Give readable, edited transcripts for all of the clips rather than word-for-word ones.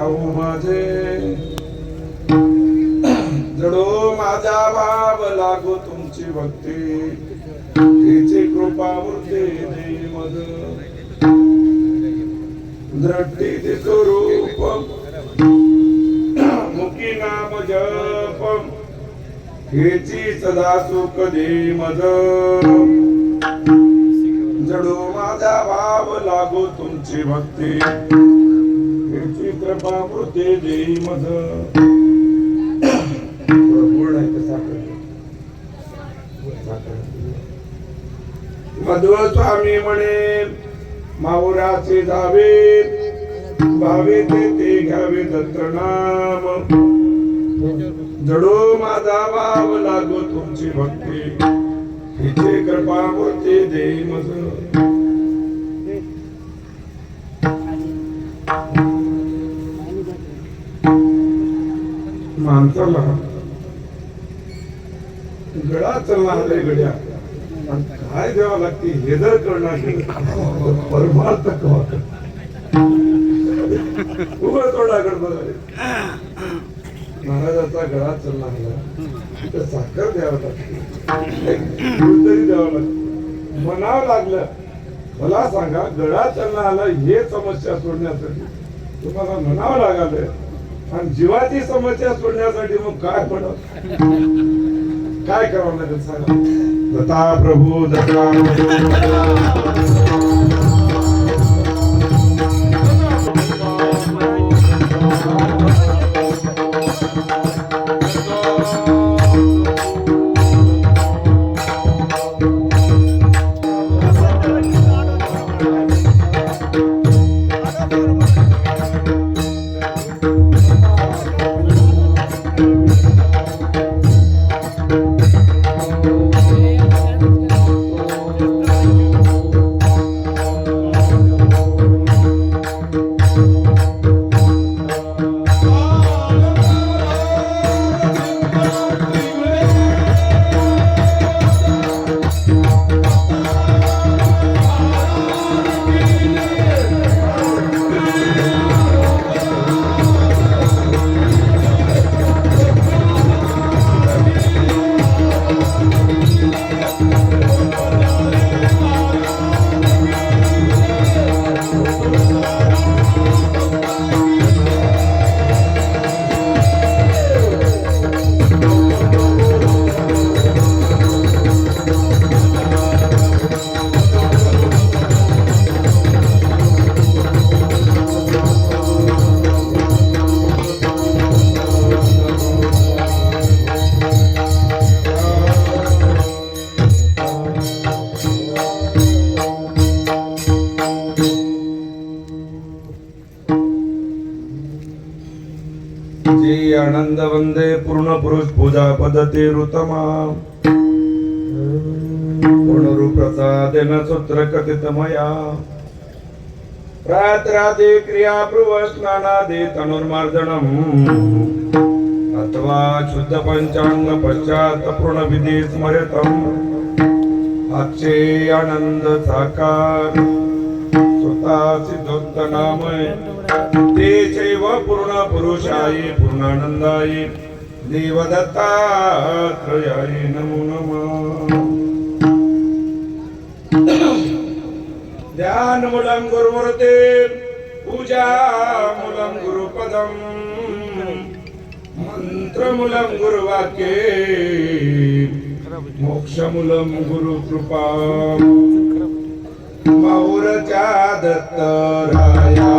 भाऊ माझे जडो माझा भाव लागो तुमची भक्ती तिची कृपा मूर्ती देई मज दृष्टी दिसो रूप मुखी नाम जप हेची सदा सुख देई मज जडो माझा भाव लागो तुमची भक्ती हेची कृपा मूर्ती देई मज मध्व स्वामी म्हणे माऊराचे जावे भावे ते घ्यावे दत्त नाम जडो माझा भाव लागो तुमची भक्ती हिचे कृपा मूर्ती देई मज माणसाला गळा चालला रे गड्या काय द्यावं लागते हे जर करणार परमार्थ कवा थोडा महाराजाचा गळा चालला तर साखर द्यावं लागते तरी द्यावं लागतं म्हणावं लागलं मला सांगा गळा चालला आला हे समस्या सोडण्यासाठी तुम्हाला म्हणावं लागलं आणि जीवाची समस्या सोडण्यासाठी मग काय पडत काय करावं लागेल सांगा दत्ता प्रभू जी आनंद वंदे पूर्ण पुरुष पूजा पद्धती ऋतमा पूर्ण प्रसादेन सूत्र कथित मया प्रातरादे क्रिया प्रुव स्नानादे तनुर्मार्जनम अथवा शुद्ध पंचांग पश्चात पूर्ण विधी स्मरतम अक्षे आनंद साकार स्वतः सिद्धोक्त नामय ते चैव पूर्ण पुरुषाय पूर्णानंदाय देवदत्तात्रयाय नमो नमः ध्यान मूलं गुरुमूर्ते पूजा मूलं गुरुपदम मंत्र मूलं गुरुवाक्ये मोक्ष मूलं गुरुकृपा माऊरच्या दत्तराया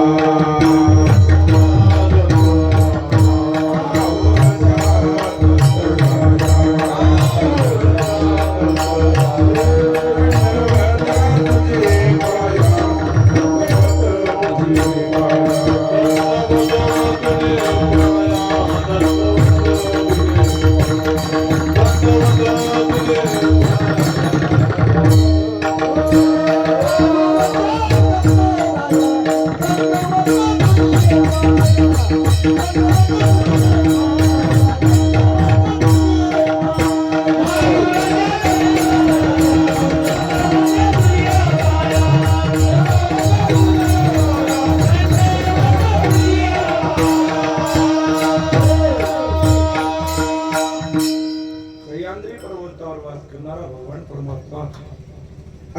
करणारा भगवान परमात्मा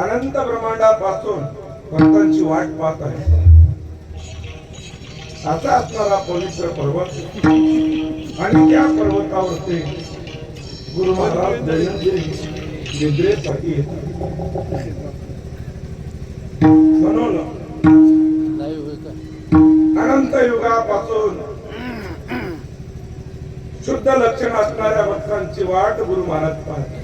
अनंत ब्रह्मांडापासून भक्तांची वाट पाहत आहे. असा असणारा पवित्र पर्वत आणि त्या पर्वतावरती गुरु महाराज दैनंदिन निद्रेसाठी येतात. म्हणून अनंत युगापासून शुद्ध लक्षण असणाऱ्या भक्तांची वाट गुरु महाराज पाहतात.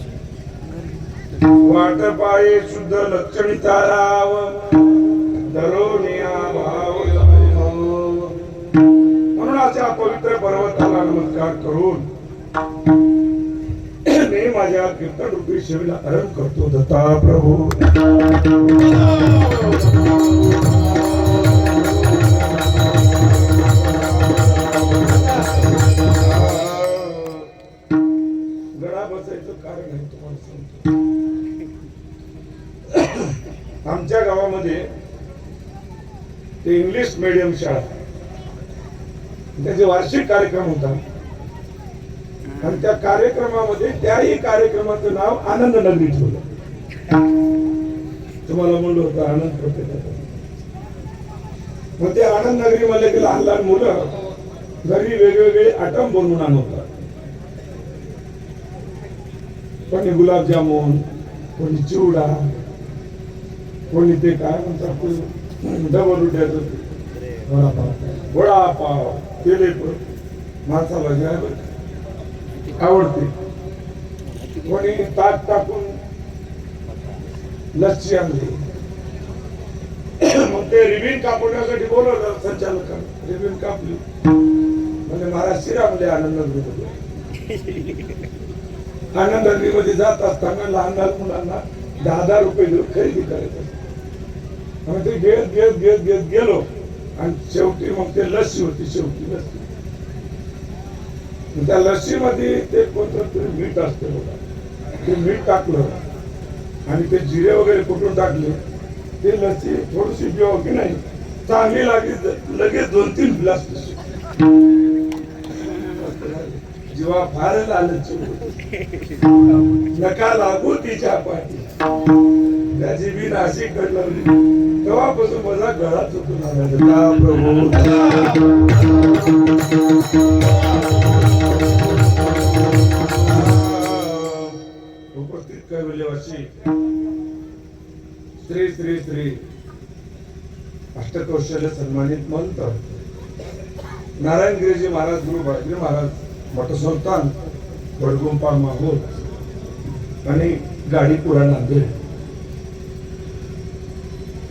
वाट पाये शुद्ध लक्षणीचा राव दरोनिया भाव. म्हणून अशा पवित्र पर्वताला नमस्कार करून मी माझ्या कीर्तन रूपी शिवेला अर्पण करतो. दत्ता प्रभू गळा बसायचं कारण आहे तुम्हाला सांगतो. आमच्या गावामध्ये ते इंग्लिश मीडियम शाळा त्याचे वार्षिक कार्यक्रम होता आणि त्या कार्यक्रमामध्ये त्याही कार्यक्रमाचं नाव आनंद नगरी ठेवलं. तुम्हाला म्हणलं होतं आनंद प्रत्येक. मग ते आनंद नगरी मध्ये की लहान लहान मुलं घरी वेगवेगळे आयटम बनवून आणतात. कोणी गुलाबजामुन, कोणी चिवडा, कोणी ते काय म्हणतात डबल वडापाव, वडापाव, तेलेपूर माणसाला जे आवडते. कोणी ताक टाकून लस्सी आणली. मग ते रिबीन कापण्यासाठी बोलवलं संचालकांना. रिबीन कापली म्हणजे महाराज श्रीरामले आनंद मध्ये जात असताना लहान लहान मुलांना 10,000 रुपये देऊन खरेदी करायचं. मग ते घेत घेत घेत घेत गेलो आणि शेवटी मग ते लस्सी होती. शेवटी लस्सी, त्या लस्सी मध्ये ते कोणतं तरी मीठ असते बघा. ते मीठ टाकलं आणि ते जिरे वगैरे कुठून टाकले. ते लस्सी थोडीशी पिवा की नाही चांगली लागली. लगेच 2-3 ग्लास जीवा फार लालच नका लागू तिच्या पाठी. त्याची बी नाशिक घडलं तेव्हापासून माझा गळा चुकून आला. प्रभू उपस्थित कैवल्यवासी श्री श्री श्री अष्टकौशल्य सन्मानित मंत नारायणगिरीजी महाराज गुरु भागीर महाराज मठसंस्थान वडगुंपा माहूर आणि गाडीपुरा नांदेड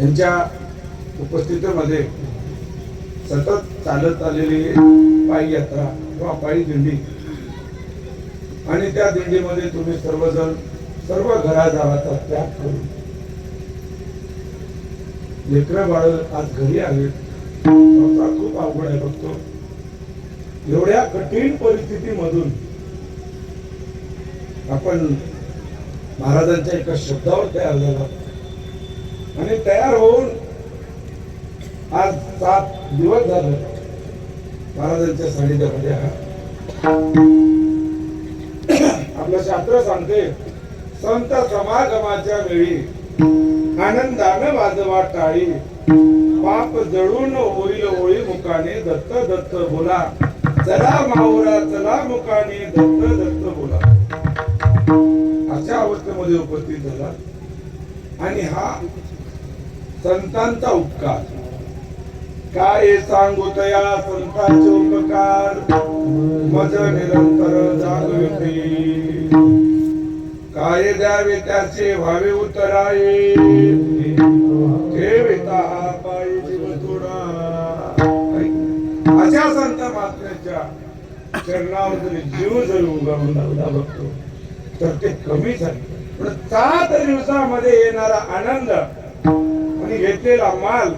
यांच्या उपस्थितीमध्ये सतत चालत आलेली पायी यात्रा किंवा पायी दिंडी आणि त्या दिंडीमध्ये तुम्ही सर्वजण सर्व घरादाराचा त्याग करून लेकरं बाळ आज घरी आले. खूप अवघड आहे. बघतो एवढ्या कठीण परिस्थितीमधून आपण महाराजांच्या एका शब्दावर तयार झाला आणि तयार होऊन आज 7 दिवस झाले महाराजांच्या सानिध्यामध्ये. आपलं शास्त्र सांगते संत समागमाच्या वेळी आनंदानं वाजवा टाळी. पाप जळून होईल होळी मुखाने दत्त दत्त बोला. चला माहुरा चला मुखाने दत्त दत्त बोला. अशा अवस्थेमध्ये उपस्थित झाला आणि हा संतांचा उपकार. काय सांगू तया संतांचे उपकार मज निरंतर जागविते. काय द्यावे त्याचे व्हावे उतराये ठेविता पायी जीव थोडा. अशा संत महात्म्याच्या चरणावर जरी जीव जर उगावून लावला बघतो तर ते कमीच आहे. पण 7 दिवसामध्ये येणारा आनंद आणि घेतलेला माल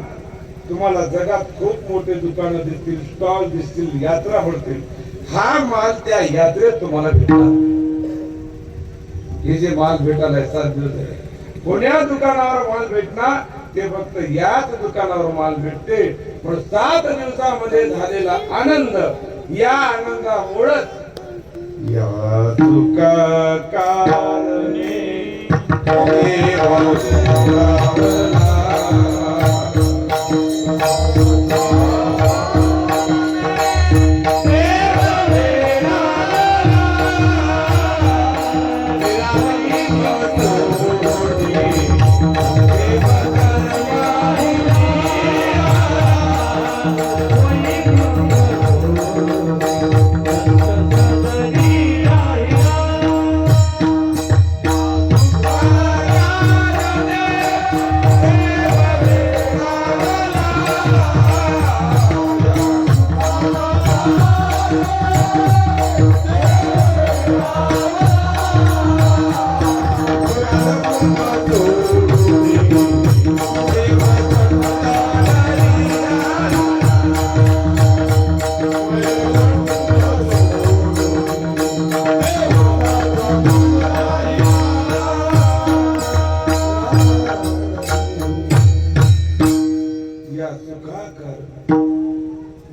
तुम्हाला जगात खूप मोठे दुकानं दिसतील, स्टॉल दिसतील, यात्रा भरतील. हा माल त्या यात्रेत तुम्हाला भेटणार. हे जे माल भेटायला 7 दिवस आहे. कोण्या दुकानावर माल भेटणार ते फक्त याच दुकानावर माल भेटते. पण 7 दिवसामध्ये झालेला आनंद या आनंदामुळेच या तुका कारणे देव सुरावला.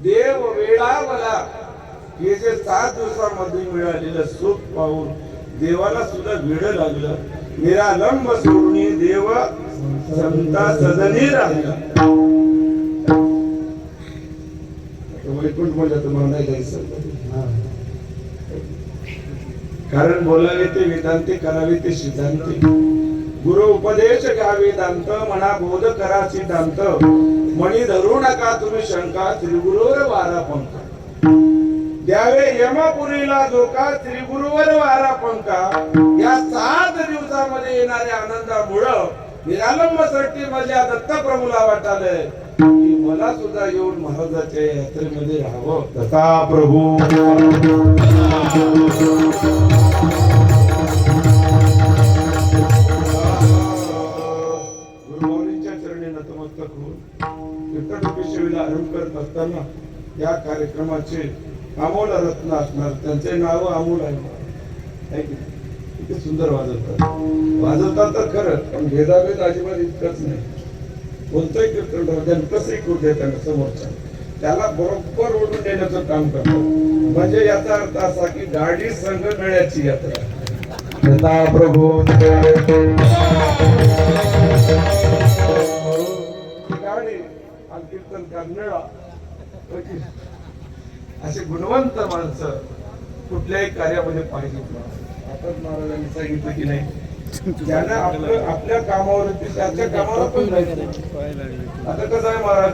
देव वेळा मला हे जे 7 दिवसामध्ये मिळालेलं सुख पाहून देवाला सुद्धा वेळ लागलं. निरालंब सोडणी देव संता सदनी राहिला. वैकुंठ म्हणजे तुम्हाला नाही जायचं, कारण बोलावे ते वेदांते, करावे ते सिद्धांते. गुरु उपदेश घ्यावे दांत, म्हणा बोध करा सिद्धांत. मणी धरू नका तुम्ही शंका, त्रिगुरूवर वारा पंखा. द्यावे यमपुरीला धोका, त्रिगुरूवर वारा पंखा. या 7 दिवसामध्ये येणाऱ्या आनंदामुळं निरालंब सट्टी माझ्या दत्तप्रभूला वाटालंय की मला सुद्धा येऊन महाराजाच्या यात्रेमध्ये राहावं. दत्ता प्रभू आरंभ करत असताना या कार्यक्रमाचे अमोल रत्न असणार. त्यांचे नाव अमोल आहे. किती सुंदर वाजवतात तर खरं, पण भेदाभेद अजिबात इतकंच नाही. कोणतंही कीर्तन कसंही करू दे त्यांना समोरच्या, त्याला बरोबर ओढून देण्याचं काम करतात. म्हणजे याचा अर्थ असा की गाडी संघ मिळायची यात्रा. प्रभू गाडी कीर्तन करणारा असे गुणवंत माणसं कुठल्याही कार्यामध्ये पाहिजे. आता महाराजांनी सांगितलं की नाही, ज्यानं आपल्या कामावरती त्याच्या कामाला पण जायचं. आता कसं आहे, महाराज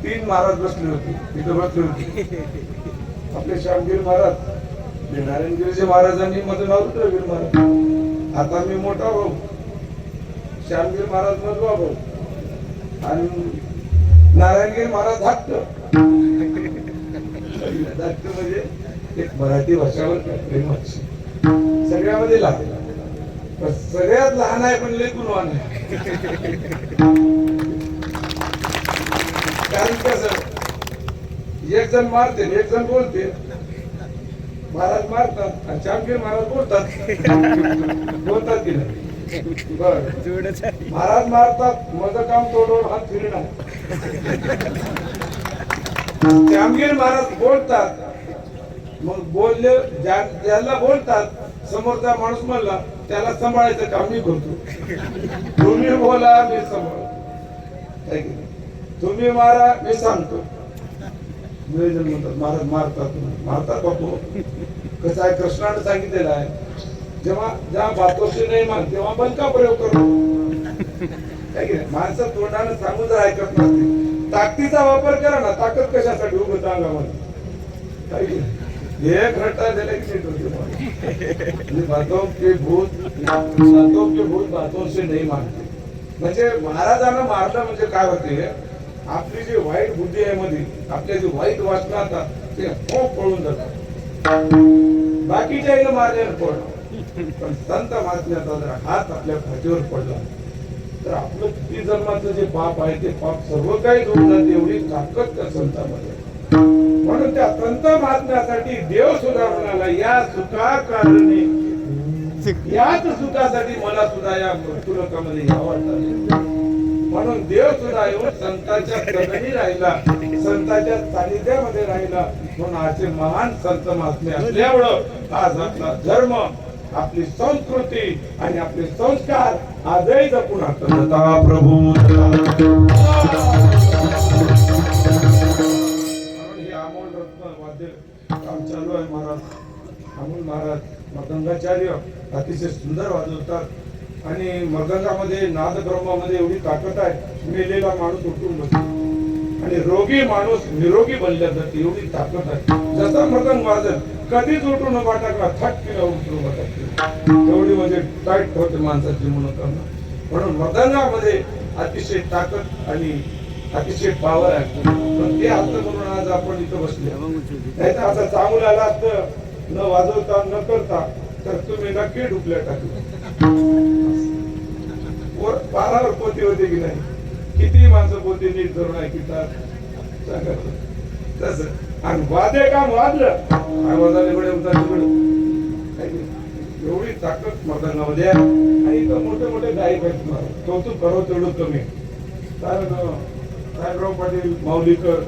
3 महाराज बसले होते, तिथं बसले होते आपले श्यामगिरी महाराज, नारायणगिरीचे महाराजांनी माझं नाव रुद्रगिरी महाराज. आता मी मोठा भाऊ, श्यामगिरी महाराज मधला भाऊ आणि नारायणगिरी महाराज धाकट. धाकट म्हणजे एक मराठी भाषावर प्रेमाची, सगळ्यामध्ये लहान, सगळ्यात लहान आहे पण लय गुणवान आहे. कारण कसं, एक जण मारते एक जण बोलते. महाराज मारतात आणि श्यामगिरी महाराज बोलतात की नाही. महाराज मारतात, माझं काम तोडून हात फिरणार. श्यामगिरी महाराज बोलतात, मग बोलले ज्याला बोलतात समोरचा माणूस म्हणला त्याला सांभाळायचं काम मी करतो. तुम्ही बोला मी सांभाळ, तुम्ही मारा मी सांगतो. म्हणतात महाराज मारतात बापू. कसं आहे, कृष्णाने सांगितलेलं आहे, जेव्हा बातों से नाही मान तेव्हा बल का प्रयोग करू. माणसं तोंडाने सांगून जर ऐकत नसते, ताकदीचा वापर करा ना. ताकद कशासाठी उभं अंगामध्ये एक घंटा दिला की बातों के भूत बातों से नहीं मानते. म्हणजे महाराजांना मारलं म्हणजे काय होते, आपली जी वाईट बुद्धी आहे मध्ये, आपल्या जी वाईट वासना असतात ते खूप पळून जातात. बाकीच्या मारल्यानं पडलं, पण संत महात्म्याचा जर हात आपल्या खात्यावर पडला तर आपलं किती जन्माचं जे पाप आहे ते पाप सर्व काही दूर जाते. एवढी ताकद त्या संतांमध्ये. म्हणून त्या संत महात्म्यासाठी देव सुद्धा म्हणाला, या सुखा कारणे, याच सुखासाठी मला सुद्धा या मृत्यूलोकामध्ये यावं वाटतं. म्हणून देव सुद्धा येऊन संतांच्या सदनी राहिला. संतांच्या सानिध्यामध्ये राहिला म्हणून असे महान संत महात्मे असल्यामुळं आज आपला धर्म, आपली संस्कृती आणि आपले संस्कार आजही जपून आता प्रभू अमोल रत्न वाद्य काम चालू आहे. महाराज अमोल महाराज मृदंगाचार्य अतिशय सुंदर वाजवतात आणि मृदंगामध्ये नाद ब्रह्मामध्ये एवढी ताकद आहे, मेलेला माणूस उठून बसतो आणि रोगी माणूस निरोगी बनल्या जाते एवढी ताकद आहे. जसा मृदंग वाजल कधीच उठून उभा टाकला थटकीला उठून उभा टाकला एवढी म्हणजे टाईट होते माणसाची मनोकामना. म्हणून मृदंगामध्ये अतिशय ताकद आणि अतिशय पावर आहे. पण ते असतं म्हणून आज आपण इथं बसले. नाही तर असं चांगलं आला असतं न वाजवता न करता तर तुम्ही नक्की डुबल्या टाकले. पारावर पोती होते की नाही, किती माणसं पोती नीट करून ऐकतात तसं. आणि वाद्य काम वाजलं काय वाजले बडे उतार एवढी ताकद मृदंगामध्ये आहे. आणि इथं मोठे मोठे गायक आहेत, कौतुक करावं तेवढं कमी. कारण साहेबराव पाटील माऊलीकर,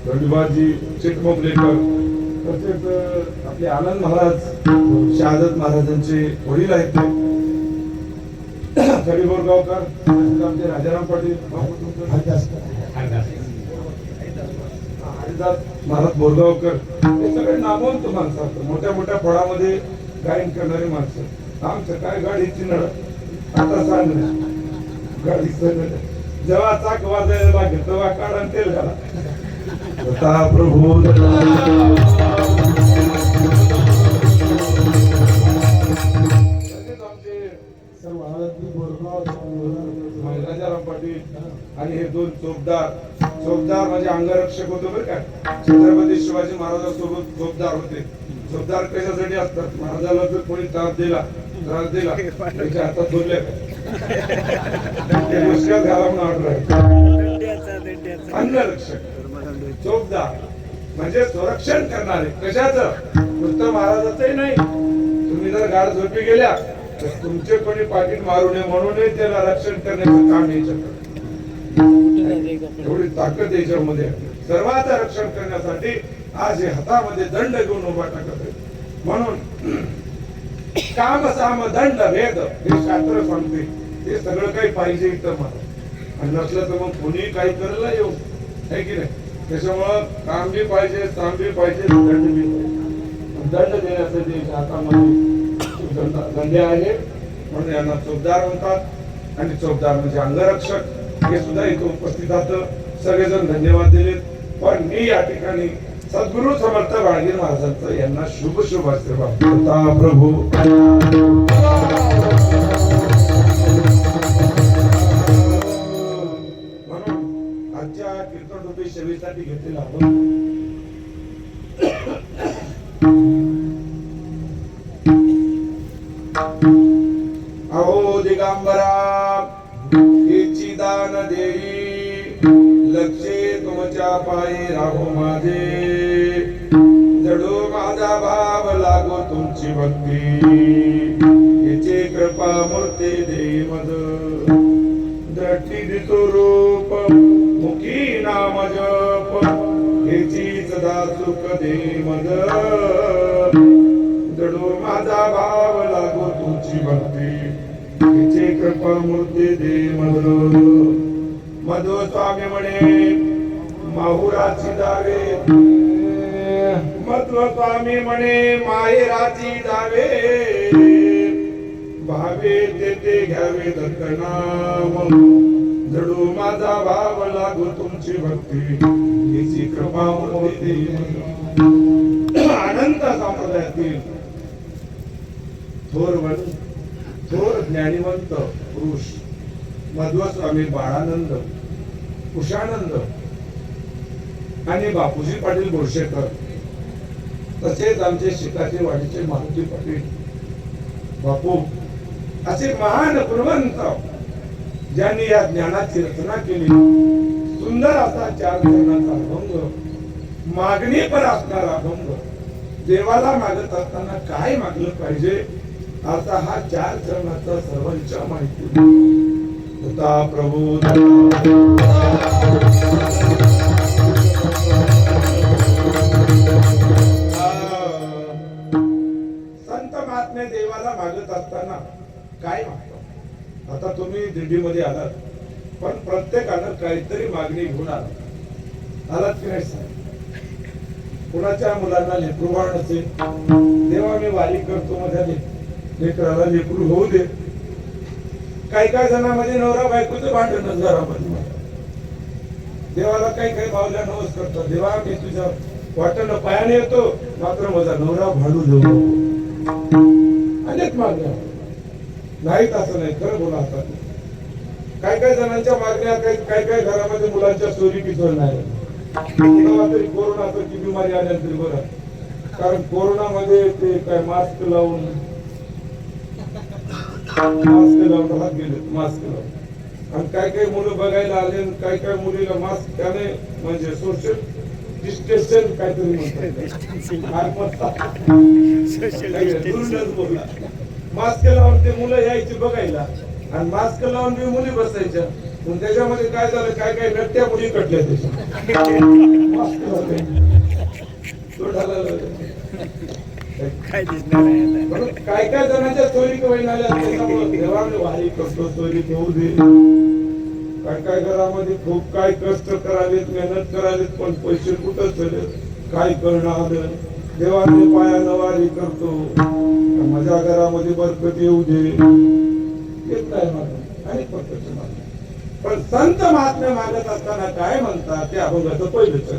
गंडूबाजी चिटमोगलेकर, तसेच आपले आनंद महाराज शहादत महाराजांचे वडील आहेत खडी बोरगावकर, आमचे राजाराम पाटील, हरिदास महाराज बोरगावकर, हे सगळे नामवंत माणसं असतात. मोठ्या मोठ्या फळामध्ये गायन करणारी माणसं. आमचं काय गाडीची नळ आता सांग गाडी जेव्हा चाक वाजायला लागेल तेव्हा काढा तेल घाला. प्रभू राजाराम पाटील आणि हे दोन चोपदार. चोपदार म्हणजे अंगरक्षक होते बरं का. छत्रपती शिवाजी महाराजांसोबत चोपदार होते. चोपदार कशासाठी असतात? महाराजाला जर कोणी त्रास दिला त्याच्या हातात बोलले घाला म्हणून ऑर्डर आहे. अंगरक्षक चोपदार म्हणजे संरक्षण करणारे. कशाचं? नुसतं महाराजाचंही नाही. तुम्ही जर गाड झोपी गेल्या तर तुमचे कोणी पाकिट मारू नये म्हणूनही त्याला रक्षण करण्याचं काम याच्याकडे. एवढी ताकद याच्यामध्ये. सर्वांचं रक्षण करण्यासाठी आज हे हातामध्ये दंड घेऊन उभा टाकत आहे. म्हणून काम साम दंड भेद हे शास्त्र सांगते. ते सगळं काही पाहिजे इथं मला. आणि नसलं तर मग कोणी काही करायला येऊ आहे की नाही. त्याच्यामुळं काम बी पाहिजे, साम बी पाहिजे, दंड बी पाहिजे. दंड देण्यासाठी हातामध्ये धंदे आहे म्हणून यांना चोपदार म्हणतात. आणि चोपदार म्हणजे अंगरक्षक हे सुद्धा इथं उपस्थित आहेत. सगळेजण धन्यवाद दिलेत. पण मी या ठिकाणी सद्गुरु समर्थ बाळगीर महाराजांचं यांना शुभ शुभ आशीर्वाद प्रभू. म्हणून आजच्या कीर्तनरूपी सेवेसाठी घेतलेला आपण अहो दिगंबरा हेची दान देई लक्षे तुमच्या पायी राहो माझे. जडो माझा भाव लागो तुमची भक्ती हेचे कृपा मूर्ती देई मज. दृष्टी दिसो रूप मुखी नाम जप हेची सदा सुख दे मज. जडो माझा भाव लागो तुमची भक्ती हिचे कृपा मूर्ती दे मध. मधु स्वामी म्हणे माहुराची दावे, मध्व स्वामी म्हणे माहेराची दावे. भावे तेथे घ्यावे दत्तनाम. जडो माझा भाव लागो तुमची भक्ती हिची कृपा मूर्ती दे. अनंत संप्रदायातील थोर ज्ञानीवंत पुरुष मध्वस्वामी बाळानंद, कुशानंद आणि बापूजी पाटील बोरशेकर, तसेच आमचे शिकाचे वाडीचे मारुती पाटील बापू असे महान गुणवंत ज्यांनी या ज्ञानाची रचना केली. सुंदर असा 4 चरणाचा अभंग, मागणी पर असणारा अभंग. देवाला मागत असताना काय मागलं पाहिजे असा हा 4 चरणाचा सर्वांच्या माहिती. होता प्रभू संत महात्मे देवाला मागत असताना काय मागतो? आता तुम्ही दिंडीमध्ये आलात, पण प्रत्येकानं काहीतरी मागणी घेऊन आलात की नाही साहेब? कुणाच्या मुलांना लेकरू वाढ नसेल, देवा मी वारी करतो, माझ्या लेकराला लेकरू होऊ दे. काही काही जणांमध्ये नवरा बायकोचं भांडण घरामध्ये, देवाला काही काही भावल्या नवस करतात, देवा मी तुझ्या वाटेनं पायाने येतो, मात्र माझा नवरा भांडू देऊ. अनेक मागण्या नाहीत, असं नाही, खरं बोला. असतात काही काही जणांच्या मागण्या, काही काही घरामध्ये मुलांच्या चोरी किचोर नाही. तरी कोरोनाची बिमारी आल्या तरी बरं, कारण कोरोनामध्ये ते काय मास्क लावून हात गेले, मास्क लावून. आणि काही काही मुलं बघायला आले, काही काही मुलीला मास्क त्याने म्हणजे सोशल डिस्टन्सिंग काहीतरी मास्क लावून ते मुलं यायची बघायला, आणि मास्क लावून मी मुली बसायच्या. पण त्याच्यामध्ये काय झालं, काय काय नट्या मुली कटल्या त्याच्या मास्क लावून. काय काय जणांच्या चोरी कवयला आल्या, त्याच्यामुळे देवाने वारी करतो, चोरी होऊ दे. काय काय घरामध्ये खूप काय कष्ट करालेत, मेहनत करालेत, पण पैसे कुठं चले काय करणार. देवाने पायानं वारी करतो, माझ्या घरामध्ये बरकत येऊ दे, येत नाही मागणं आणि पद्धती मागणं. पण संत महात्म्य मागत असताना काय म्हणतात ते अभंगाचं पहिलंच.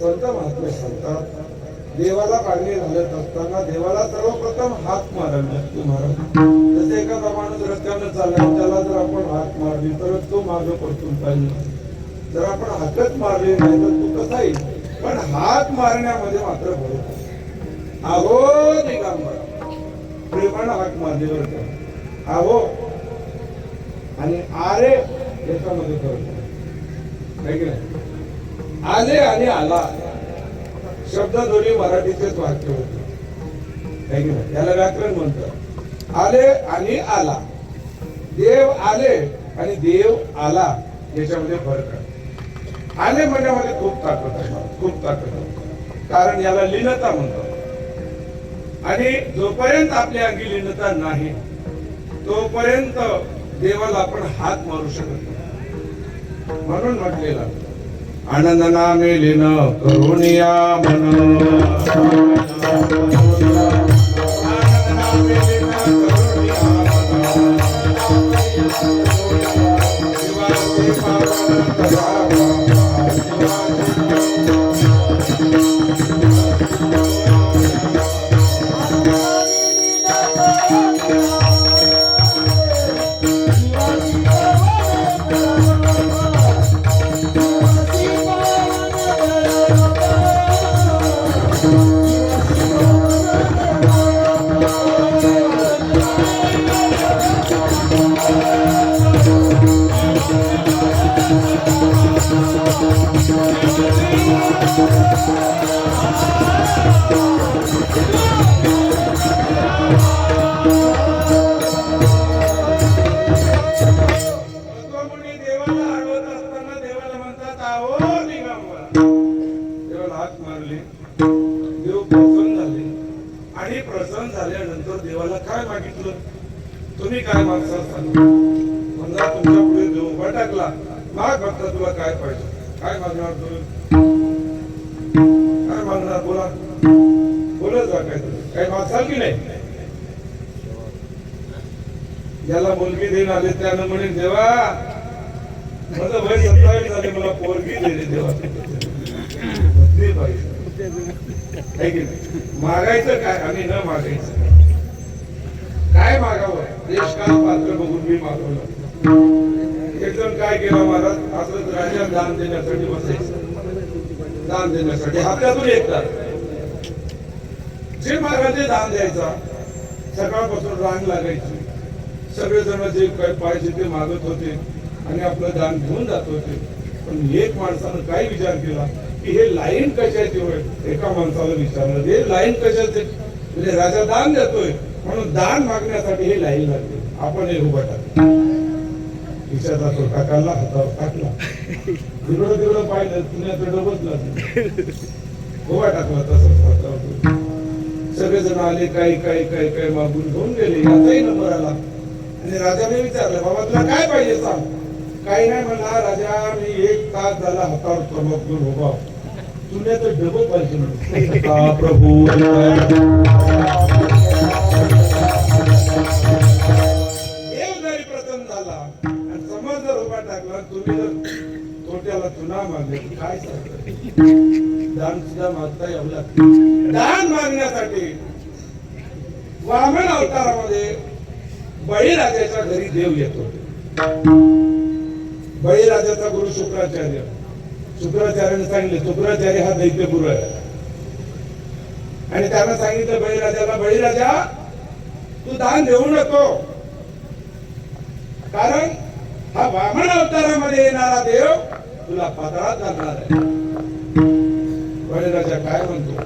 संत महात्मे सांगतात, देवाला पाणी घालत असताना देवाला सर्वप्रथम हात मारायला लागतो. महाराज जसे एखादा माणूस रस्त्यानं चालला, त्याला जर आपण हात मारली तर तो मागे पडतून पाहिजे. जर आपण हातच मारले नाही तर तो कसा येईल. पण हात मारण्यामध्ये मात्र फरक. आहो दिगंबर प्रेमानं हात मारल्यावर का आहो आणि आरे याच्यामध्ये फरक आहे की नाही. आले आणि आला शब्द दोन्ही मराठीचेच वाक्य होते, त्याला व्याकरण म्हणतात. आले आणि आला, देव आले आणि देव आला याच्यामध्ये फरक आहे. आले म्हणण्यामध्ये खूप ताकद आहे, खूप ताकद आहे. कारण याला लीनता म्हणतात. आणि जोपर्यंत आपल्या अंगी लीनता नाही तोपर्यंत देवाला आपण हात मारू शकत नाही. म्हणून म्हटलेला आनंद नामे लीन करुणिया मन देवाला काय मागितलं तुम्ही काय मागसाल सांगा समजा तुमच्या पुढे देव उभा टाकला माग भक्ता तुला काय पाहिजे काय मागणार तुम्ही काय मागणार बोला बोलत जा काय मागसाल की नाही ज्याला मुलगी देऊन आले त्यानं म्हणेल देवा माझं वय 27 झाले मला पोरगी दे देवा मागायचं काय आणि न मागायचं काय मागावं देश काळ पात्र बघून मी मागवलं एक जण काय केलं महाराज असं राजा दान देण्यासाठी बसायचं दान देण्यासाठी हप्त्यातून येतात जे महाराजे दान द्यायचा सकाळपासून रांग लागायची सगळेजण जे काय पाहिजे ते मागत होते आणि आपलं दान घेऊन जात होते पण एक माणसानं काय विचार केला की हे लाईन कशाची होय एका माणसाला विचारलं हे लाईन कशाचे म्हणजे राजा दान देतोय म्हणून दान मागण्यासाठी हे लाईन लागते आपण हे उभा टाकला खिशाचा तो टाकाला हातावर टाकला तिकडं तिकडं पाहिलं पुण्याचं डबच उभा टाकला तसंच हातावर सगळेजण आले काही मागून घेऊन गेले याचाही नंबर आला आणि राजाने विचारलं बाबा तुला काय पाहिजे सांग काही नाही म्हणला राजा मी 1 तास झाला हातावर तंबाखू घेऊन उभा तुला तर डबल पाहिजे प्रभू प्रसन्न झाला आणि समज जर उभा टाकला तुम्ही जर तोट्याला चुना मागले काय सांगता दान सुद्धा मागता यावं लागतं दान मागण्यासाठी वामन अवतारामध्ये बळीराजाच्या घरी देव येतो बळीराजाचा गुरु शुक्राचार्याने सांगितले शुक्राचार्य हा दैत्य गुरु आहे आणि त्यानं सांगितलं बळीराजाला बळीराजा तू दान देऊ नको कारण हा वामन अवतारामध्ये येणारा देव तुला पाताळात घालणार आहे बळीराजा काय म्हणतो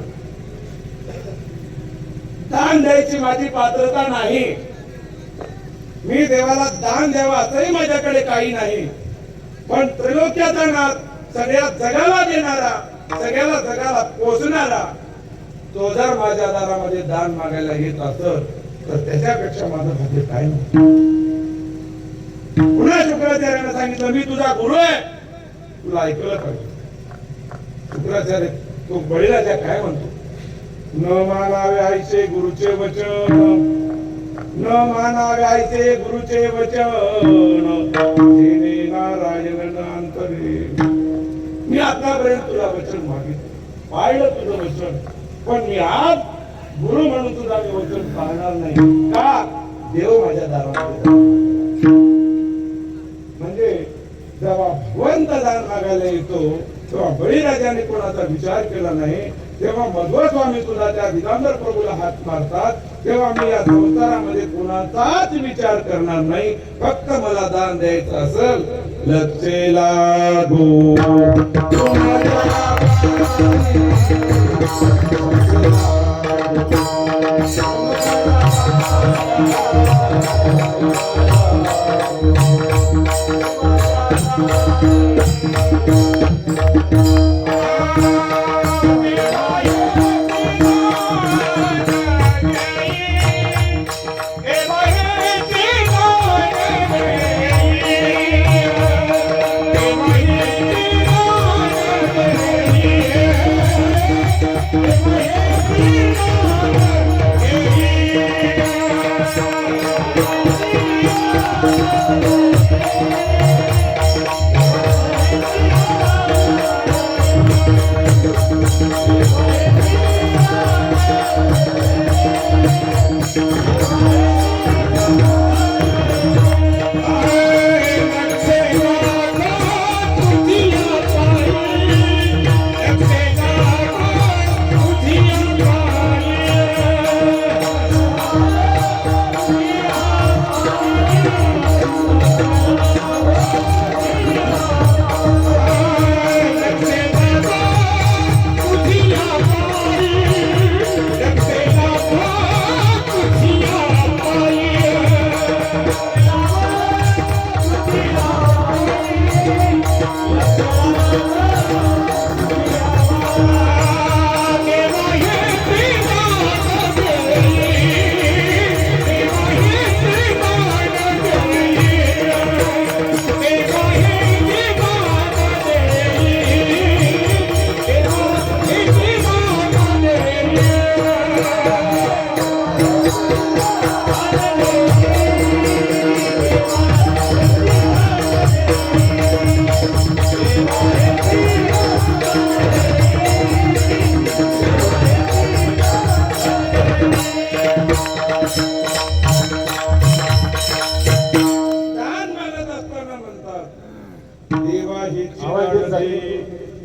दान द्यायची माझी पात्रता नाही मी देवाला दान द्यावा असंही माझ्याकडे काही नाही पण त्रैलोक्याचा नाथ सगळ्या जगाला देणारा सगळ्याला जगाला पोचणारा तो जर माझ्या दारामध्ये दान मागायला येत असत तर त्याच्यापेक्षा माझं भाग्य काय नाही पुन्हा शुक्राचार्याने सांगितलं मी तुझा गुरु आहे तुला ऐकलं पाहिजे शुक्राचार्य तो बळीराजा काय म्हणतो न मानावे आईचे गुरुचे वचन न मानावे आईचे गुरुचे वचन नारायण अंतरे मी आतापर्यंत तुला वचन मागितलं पाहिलं तुझं वचन पण मी आज गुरु म्हणून तुझा मी वचन पाळणार नाही का देव माझ्या दारामध्ये म्हणजे जेव्हा भगवंत दान मागायला येतो तेव्हा बळीराजाने कोणाचा विचार केला नाही तेव्हा मध्व स्वामी सुद्धा त्या दिगंबर प्रभूला हात मारतात तेव्हा मी या संसारामध्ये कोणाचाच विचार करणार नाही फक्त मला दान द्यायचं असेल लक्षेला Hey,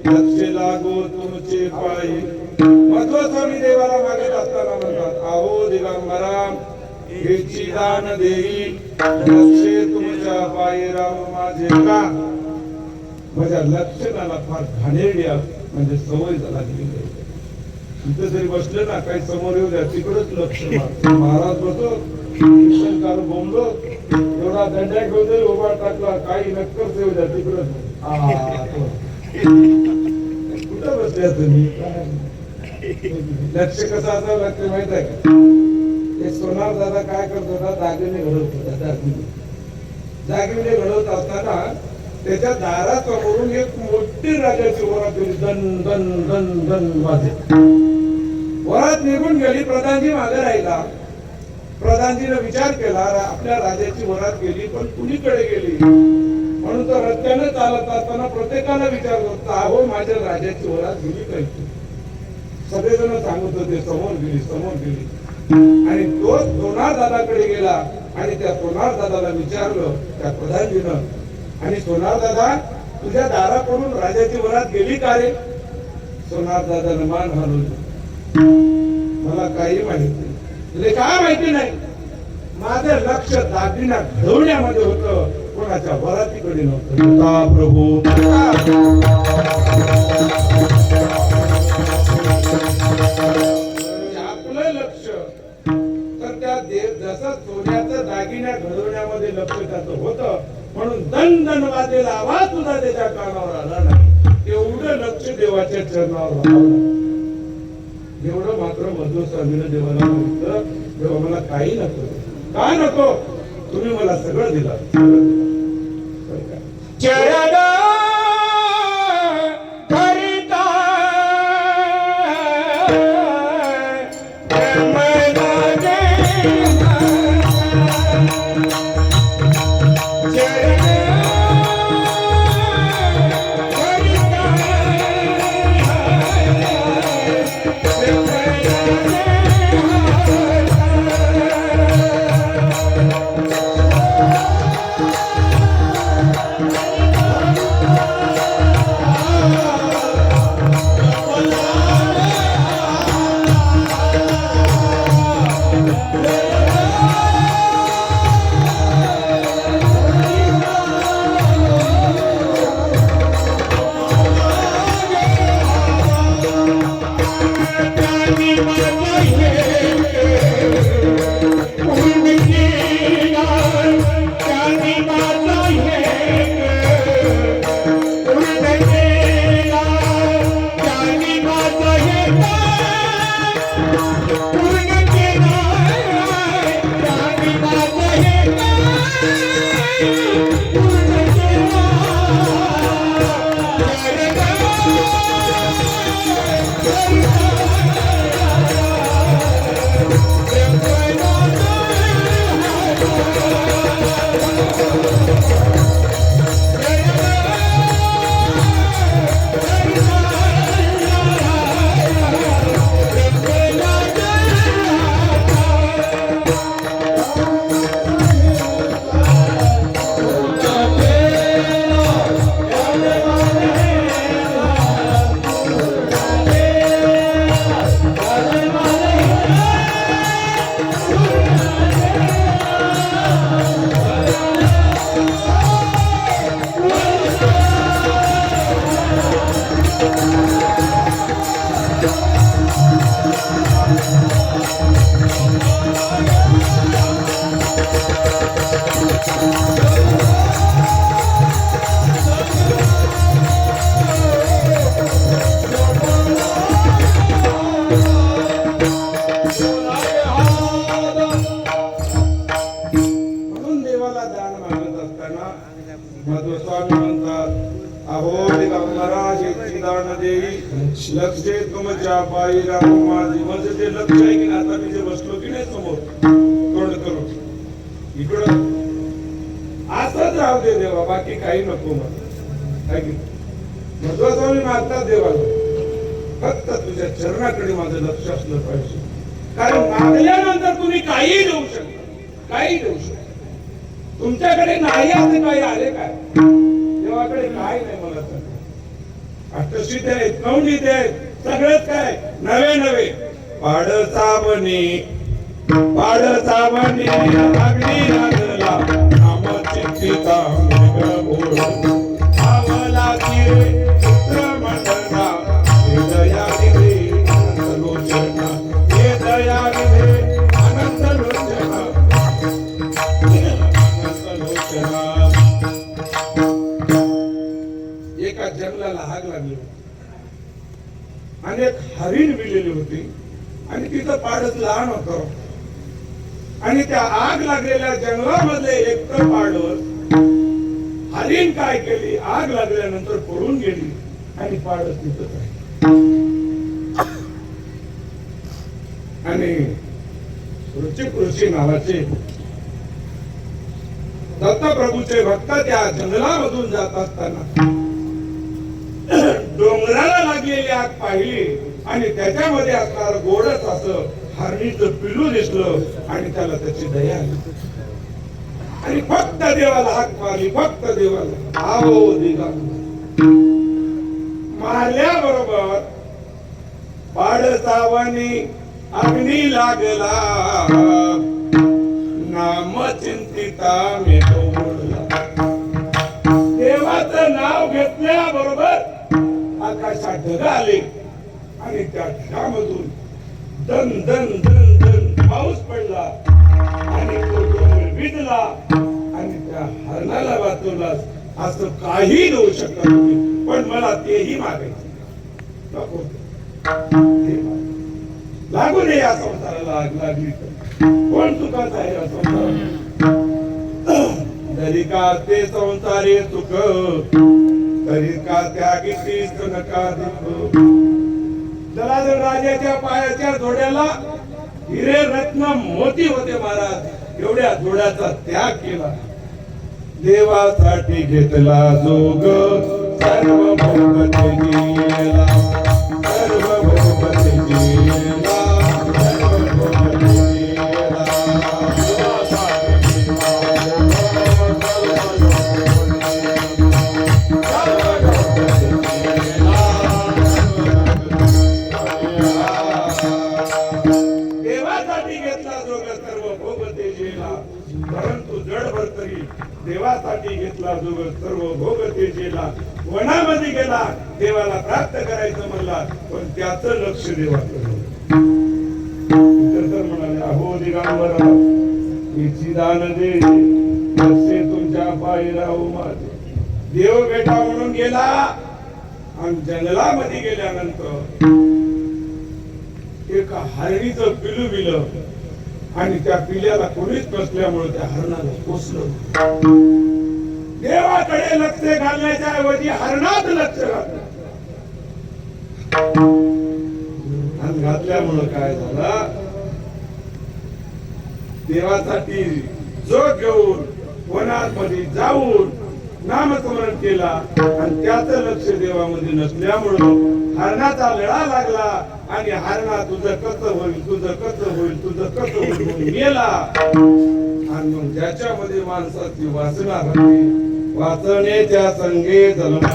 लक्ष लागो तुमचे पायी. मध्वस्वामी देवाला मागत असताना म्हणतात, अहो दिगंबरा हेची दान देई, लक्ष तुमच्या पायी राम माझे का. माझ्या लक्षणाला फार घाणेरडी म्हणजे सवय लागली. इथे जरी बसले ना, काही समोर येऊ द्या, तिकडच लक्ष महाराज बसो कीर्तनकार बोंबलो, एवढा दंड्या घेऊन जरी उभा टाकला, काही नक्कर येऊ द्या तिकडच. कुठं बसल्या तुम्ही? लक्ष कसं असावं लागतं माहित आहे का? ते सोनार दादा काय करत होता, दागिने घडवत होता. दागिने घडवत असताना त्याच्या दारासमोरून एक मोठी राजाची वरात गेली, दन दन दन दन वाजे. वरात निघून गेली, प्रधानजी मागे राहिला. प्रधानजीने विचार केला, आपल्या राजाची वरात गेली, पण कुणीकडे गेली. म्हणून तो रस्त्याने चालत असताना प्रत्येकाला विचारत होता, अहो माझ्या राजाची वरात गेली काय. सगळेजण सांगत होते, समोर गेली समोर गेली. आणि तो सोनार दादाकडे गेला आणि त्या सोनार दादाला विचारलं त्या प्रधानजीनं, आणि सोनार दादा तुझ्या दाराकडून राजाची वरात गेली का रे. सोनार दादानं मान हलवली, मला काही माहिती नाही. तुला काय माहिती नाही? माझं लक्ष दागिना घडवण्यामध्ये होतं, कोणाच्या वरातीकडे नव्हतं. प्रभू आपलं लक्ष तर त्या देव जसं सोन्याचं दागिन्या घडवण्यामध्ये लक्ष त्याचं होतं, म्हणून दन दन वाजेला आवाज सुद्धा त्याच्या कानावर आला नाही. एवढं लक्ष देवाच्या चरणावर राहावं. एवढं मात्र मध्वस्वामीने देवाला सांगितलं, देवा मला काही नको. काय नको? तुम्ही मला सगळं दिलं. मध्वस्वामी म्हणतात, अहो दिगंबरा हेची दान देई, लक्षे तुमच्या पायी राम माझी. म्हणजे ते लक्ष आहे की आता मी जे बसलो की नाही समोर तोंड करून इकडं असंच राहू दे देवा, बाकी काही नको मला. मध्वस्वामी मागतात देवाला, फक्त तुझ्या चरणाकडे माझं लक्ष असलं पाहिजे. कारण मागल्यानंतर तुम्ही काही देऊ शकता, काही देऊ शकता. तुमच्याकडे नाही असं काही आले काय? देवाकडे काय नाही मला सांगा. अष्टसिद्धी आहेत, नवनीत आहेत, सगळंच काय नवे नवे. पाडसावनी अग्नी लागला नाम चिंतिता मृग घोर आवला चिरे पुत्र मंडना हे दया निधे अनंत लोचना हे दया निधे अनंत लोचना अनंत लोचना. एका जंगलाला आग लागली अनेक हरिण विलेली होती आणि तिथं पाडस लहान होतं आणि त्या आग लागलेल्या जंगलामध्ये एकटं पाडस हरिण काय केली, आग लागल्यानंतर पळून गेली आणि पाडस तिथंच आहे. आणि ऋषी नावाचे दत्तप्रभूचे भक्त त्या जंगलामधून जात असताना डोंगराला लागलेली आग पाहिली आणि त्याच्यामध्ये असणार गोडच असं हरणीचं पिलू दिसलं आणि त्याला त्याची दया आली आणि फक्त देवाला हाक मारली, फक्त देवाला आवो दिगा मारल्याबरोबर पाडसावनी अग्नी लागला नाम चिंतिता मेघो बोलला. देवाचं नाव घेतल्याबरोबर आकाशात ढग आले आणि त्या ढगामधून दन दन दन दन पाऊस पडला आणि तो डोंगर भिजला आणि त्या हरणाला वाचवला. असं काही होऊ शकत नाही, पण मला तेही मागायचं नको. लागू दे या संसाराला आग लागली तर कोण चुकाच आहे या संसारात. तरी का ते संसारे सुख तरी का त्यागी नका दुःख. जलाधर राजाच्या पायाच्या जोड्याला हिरे रत्न मोती होते महाराज, एवढ्या जोड्याचा त्याग केला. देवासाठी घेतला जोग सर्व भोग गेला, सर्व भोग गेला, सर्व भोग गेला. परंतु जडभर तरी देवासाठी घेतला जोग सर्व भोग तेजेला. वनामध्ये गेला, देवाला प्राप्त करायचं म्हणला, पण त्याचं लक्ष देवाकडे. म्हणाले अहो दिगंबर हिची दान दे असे तुमच्या पायी राहू माझे. देव बेटा म्हणून गेला आणि जंगलामध्ये गेल्यानंतर एका हरणीचं पिलू बिलं आणि त्या पिल्याला कोणीच नसल्यामुळे त्या हरणाला पोचलं. देवाकडे लक्ष घालण्याच्या ऐवजी हरणात लक्ष घातलं आणि घातल्यामुळं काय झालं, देवासाठी जोग घेऊन वनात मध्ये जाऊन नामस्मरण केला आणि त्याचं लक्ष देवामध्ये नसल्यामुळं हरणाचा लढा लागला आणि हरणा तुझं कसं होईल, तुझं कसं होईल, तुझं कसं होईल म्हणून गेला. आणि मग ज्याच्यामध्ये माणसाची वासना होती, वासनेच्या संगे जन्म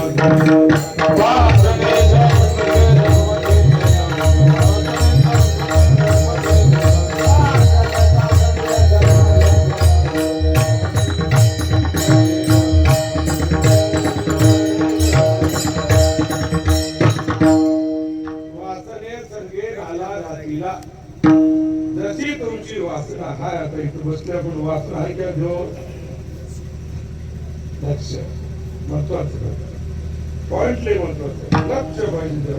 जशी तुमची वासना हाय. आता इथं बसल्या पण वासना आहे का घेऊ लक्ष महत्वाचं पॉइंट लय महत्वाचं लक्ष पाहिजे.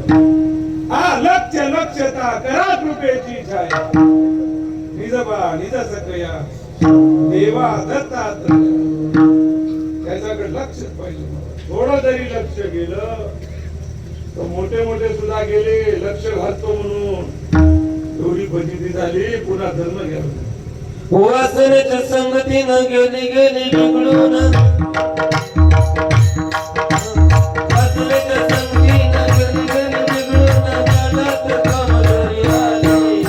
हा लक्ष लक्षता करा कृपेची छाया निज बा निज सकया देवा दत्तात त्याच्याकडे लक्ष पाहिजे. थोडं जरी लक्ष गेलं तर मोठे मोठे सुद्धा गेले लक्ष घालतो म्हणून एवढी फजिती झाली. पुन्हा धर्म घ्यावा वासनेच्या संगतीनं गेली गेली बिघडून वासनेच्या संगतीनं गेली गेली बिघडून मनात कामदरी आली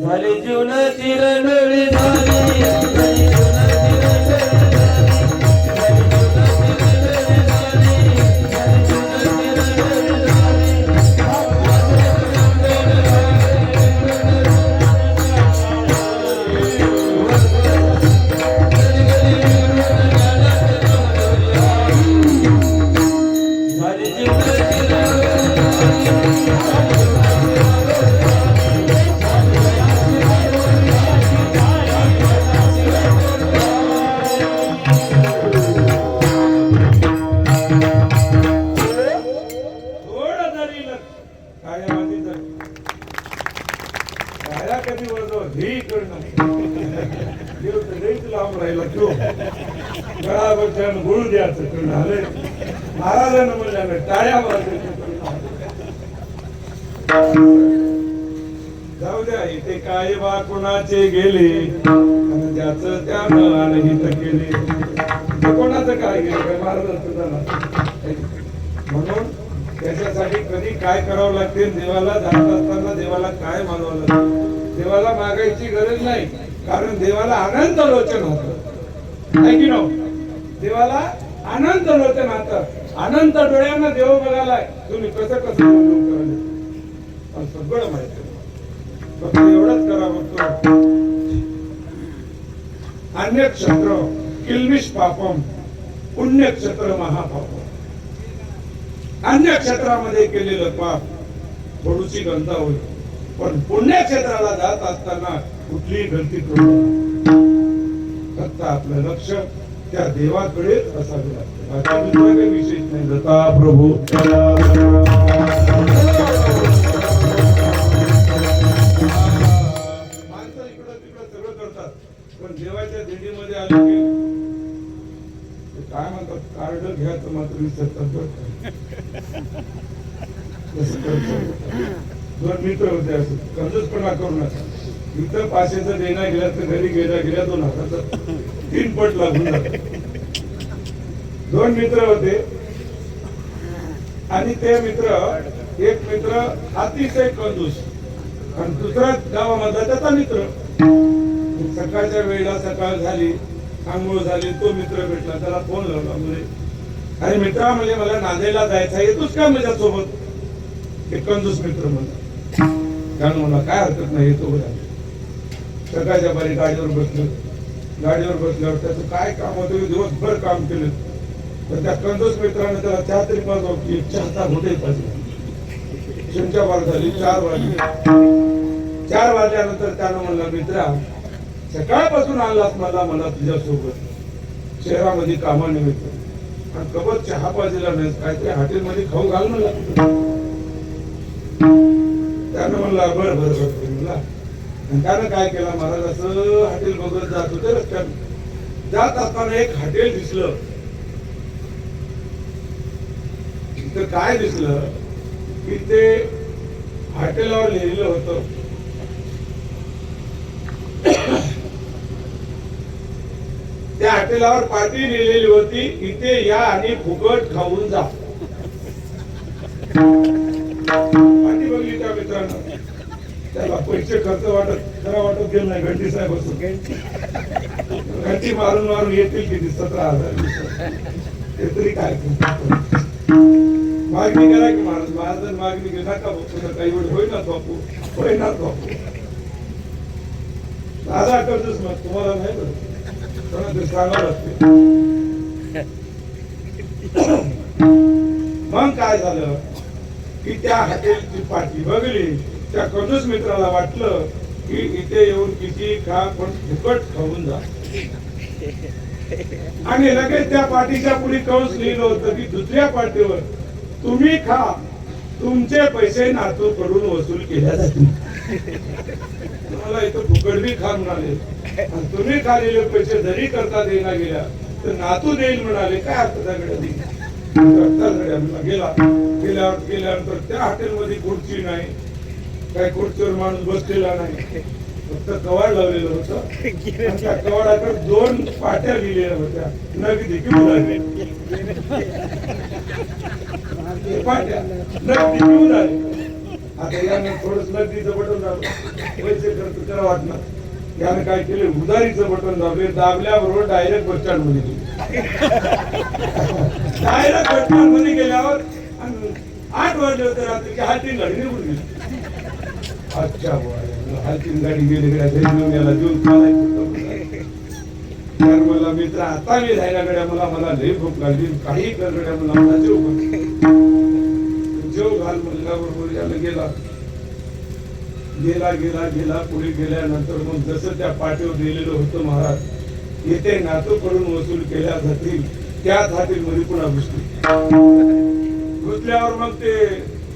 झाली जीवनाची रंगळी झाली जीवनाची रंगळी झाली थोडं जरी काळ्या मातीचा काळ्या कधी वळतो हे इकडनं देव तर लईच लांब राहिला तो गळावर गुळू द्यायचं करणं आले महाराजांना म्हणल्यानं टाळ्या वाजवायच्या. जाऊ द्या इथे काय बा कोणाचे गेले आणि त्याचं त्यानं अनहित केले. इथे कोणाचं काय गेलं काय महाराजांचं झालं म्हणून त्याच्यासाठी कधी काय करावं लागते देवाला जात असताना देवाला काय मागावं लागतं. देवाला मागायची गरज नाही कारण देवाला अनंत लोचन होतं आहे की नो. देवाला अनंत लोचन होतं. अनंत डोळ्यांना देव बघायला तुम्ही कसं कसं करायला सगळं माहिती फक्त एवढंच करा बघतो. अन्य क्षत्र किल्मिष पापम पुण्य क्षत्र महापापम. अन्य क्षेत्रामध्ये केलेलं पाप थोडीशी गंता होईल पण पुण्यक्षेत्राला जात असताना कुठलीही गलती करू नका. फक्त आपलं लक्ष त्या देवाकडेच असावे लागते. बाकी दुसरा काही विशेष नाही. दत्ता प्रभू माणसं इकडं तिकडं सगळं करतात पण देवाच्या दिंडीमध्ये आले की काय म्हणतात कार्ड घ्यायचं मात्र विसरतात. दोन मित्र होते असं कंजूसपणा करू नका. इथं 500चं देणा गेला तर घरी गेल्या 2000चं 3 पट लागून जात. दोन मित्र होते आणि ते मित्र एक मित्र अतिशय कंजूस आणि दुसरा गावामधला त्याचा मित्र. सकाळच्या वेळेला सकाळ झाली आंघोळ झाली तो मित्र भेटला त्याला फोन लावला म्हणजे अरे मित्रा म्हणजे मला नांदेडला जायचं येतोस का माझ्या सोबत. एक कंजूस मित्र म्हणला कारण मला काय हरकत नाही येतो बघा. सकाळच्या बारी गाडीवर बसल्यावर त्याचं काय काम होतं दिवसभर काम केलं तर त्या कंजूस मित्राने त्याला चहा तरी पाजवा की चहाचा घोटे पाहिजे. चिंचा बार झाली 4 वाजले. 4 वाजल्यानंतर त्यानं म्हणला मित्रा सकाळपासून आलास मला तुझ्यासोबत शहरामध्ये कामानिमित्त आणि कबत चहा पाजेला नाही काहीतरी हॉटेलमध्ये खाऊ घाल म्हणला. त्यानं म्हणला बरं म्हणला आणि त्यानं काय केलं महाराज असं हॉटेल बघत जात होते रस्त्यात जात असताना एक हॉटेल दिसलं. तिथं काय दिसलं की ते हॉटेलवर लिहिलेलं होतं त्या हॉटेलावर पाटी लिहिलेली होती इथे या आणि फुकट खाऊन जा. पाटी बघली त्या मित्रांना त्याला पैसे खर्च वाटत गेलं नाही. घंटी साहेब असो घंटी मारून येतील किती 17,000 ते तरी काय मागणी करा की महाराज मागणी केली नका बापू काही वेळ होईना बापू दादा करतोच मग तुम्हाला नाही बरं कोणातरी सांगावं लागते. मग काय झालं की त्या हॉटेलची पाठी बघली त्या कंजूस मित्राला वाटलं की इथे येऊन किती खा पण फुकट खाऊन जा आणि लगेच त्या पाठीच्या पुढे कंस लिहिलं होतं की दुसऱ्या पाठीवर तुम्ही खा तुमचे पैसे नातू कडून वसूल केल्या जातील. तुम्हाला इथं फुकट बी खा म्हणाले आणि तुम्ही खालेले पैसे जरी करता देणार गेल्या तर नातू देईल म्हणाले. काय अर्थ गेल्यानंतर त्या हॉटेलमध्ये खुर्ची नाही काही खुर्चीवर माणूस बसलेला नाही फक्त कवाड लावलेलं होतं. त्या कवाडाकडे 2 पाट्या लिहिलेल्या होत्या नगदी किंवा पाट्या नगदी घेऊन आले. आता याने थोडस नगदीचं बटन दाबलं पैसे खर्च करा वाटणार याने काय केले उधारीचं बटन दाबले दाबल्याबरोबर डायरेक्ट बस स्टँड मध्ये गेले. डायरेक्ट बस स्टँड मध्ये गेल्यावर 8 वाजले होते रात्री हाती गाडी निघून गेली. अच्छा हाती गाडी गेली गेला तर मला मित्र आता मी राहिला गड्या मला लई भूक लागली काही कर गड्या मला जेव लहान मुलगाबरोबर याला गेला गेला गेला गेला पुढे गेल्यानंतर मग जसं त्या पाठीवर दिलेलं होतं महाराज, येथे नातूकडून वसूल केल्या जातील त्याच हातील मध्ये पुन्हा घुसली. घुसल्यावर मग ते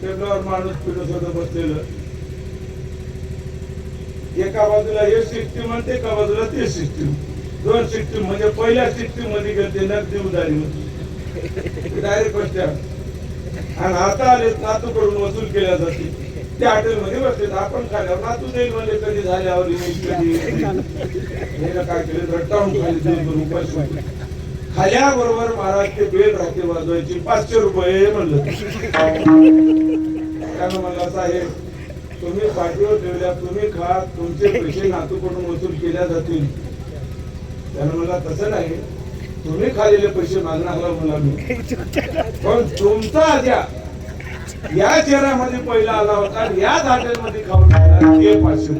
टेबलावर माणूस फिरत होतं बसलेलं. एका बाजूला हे सिस्टीम आणि एका बाजूला ते सिस्टीम, दोन सिस्टीम. म्हणजे पहिल्या सिस्टीम मध्ये गेले नगदी उधारी डायरेक्ट बसल्या आणि आता आले नातूकडून वसूल केल्या जातील त्या हॉटेलमध्ये बसले. आपण खाल्यावर नातू देईल म्हणजे कधी झाल्यावर कधी काय केलं रट्टावून खाली देईल खाल्याबरोबर महाराज ते बेल राहते वाजवायची 500 रुपये म्हणलं. त्यानं म्हणला साहेब तुम्ही पाठीवर ठेवल्या तुम्ही खा तुमचे पैसे नातूकडून वसूल केल्या जातील. त्यानं म्हणला तसं नाही तुम्ही खाल्लेले पैसे मागणार मला मी पण तुमचा आज्या या शहरामध्ये पहिला आला होता याच हॉटेलमध्ये खाऊन हे 500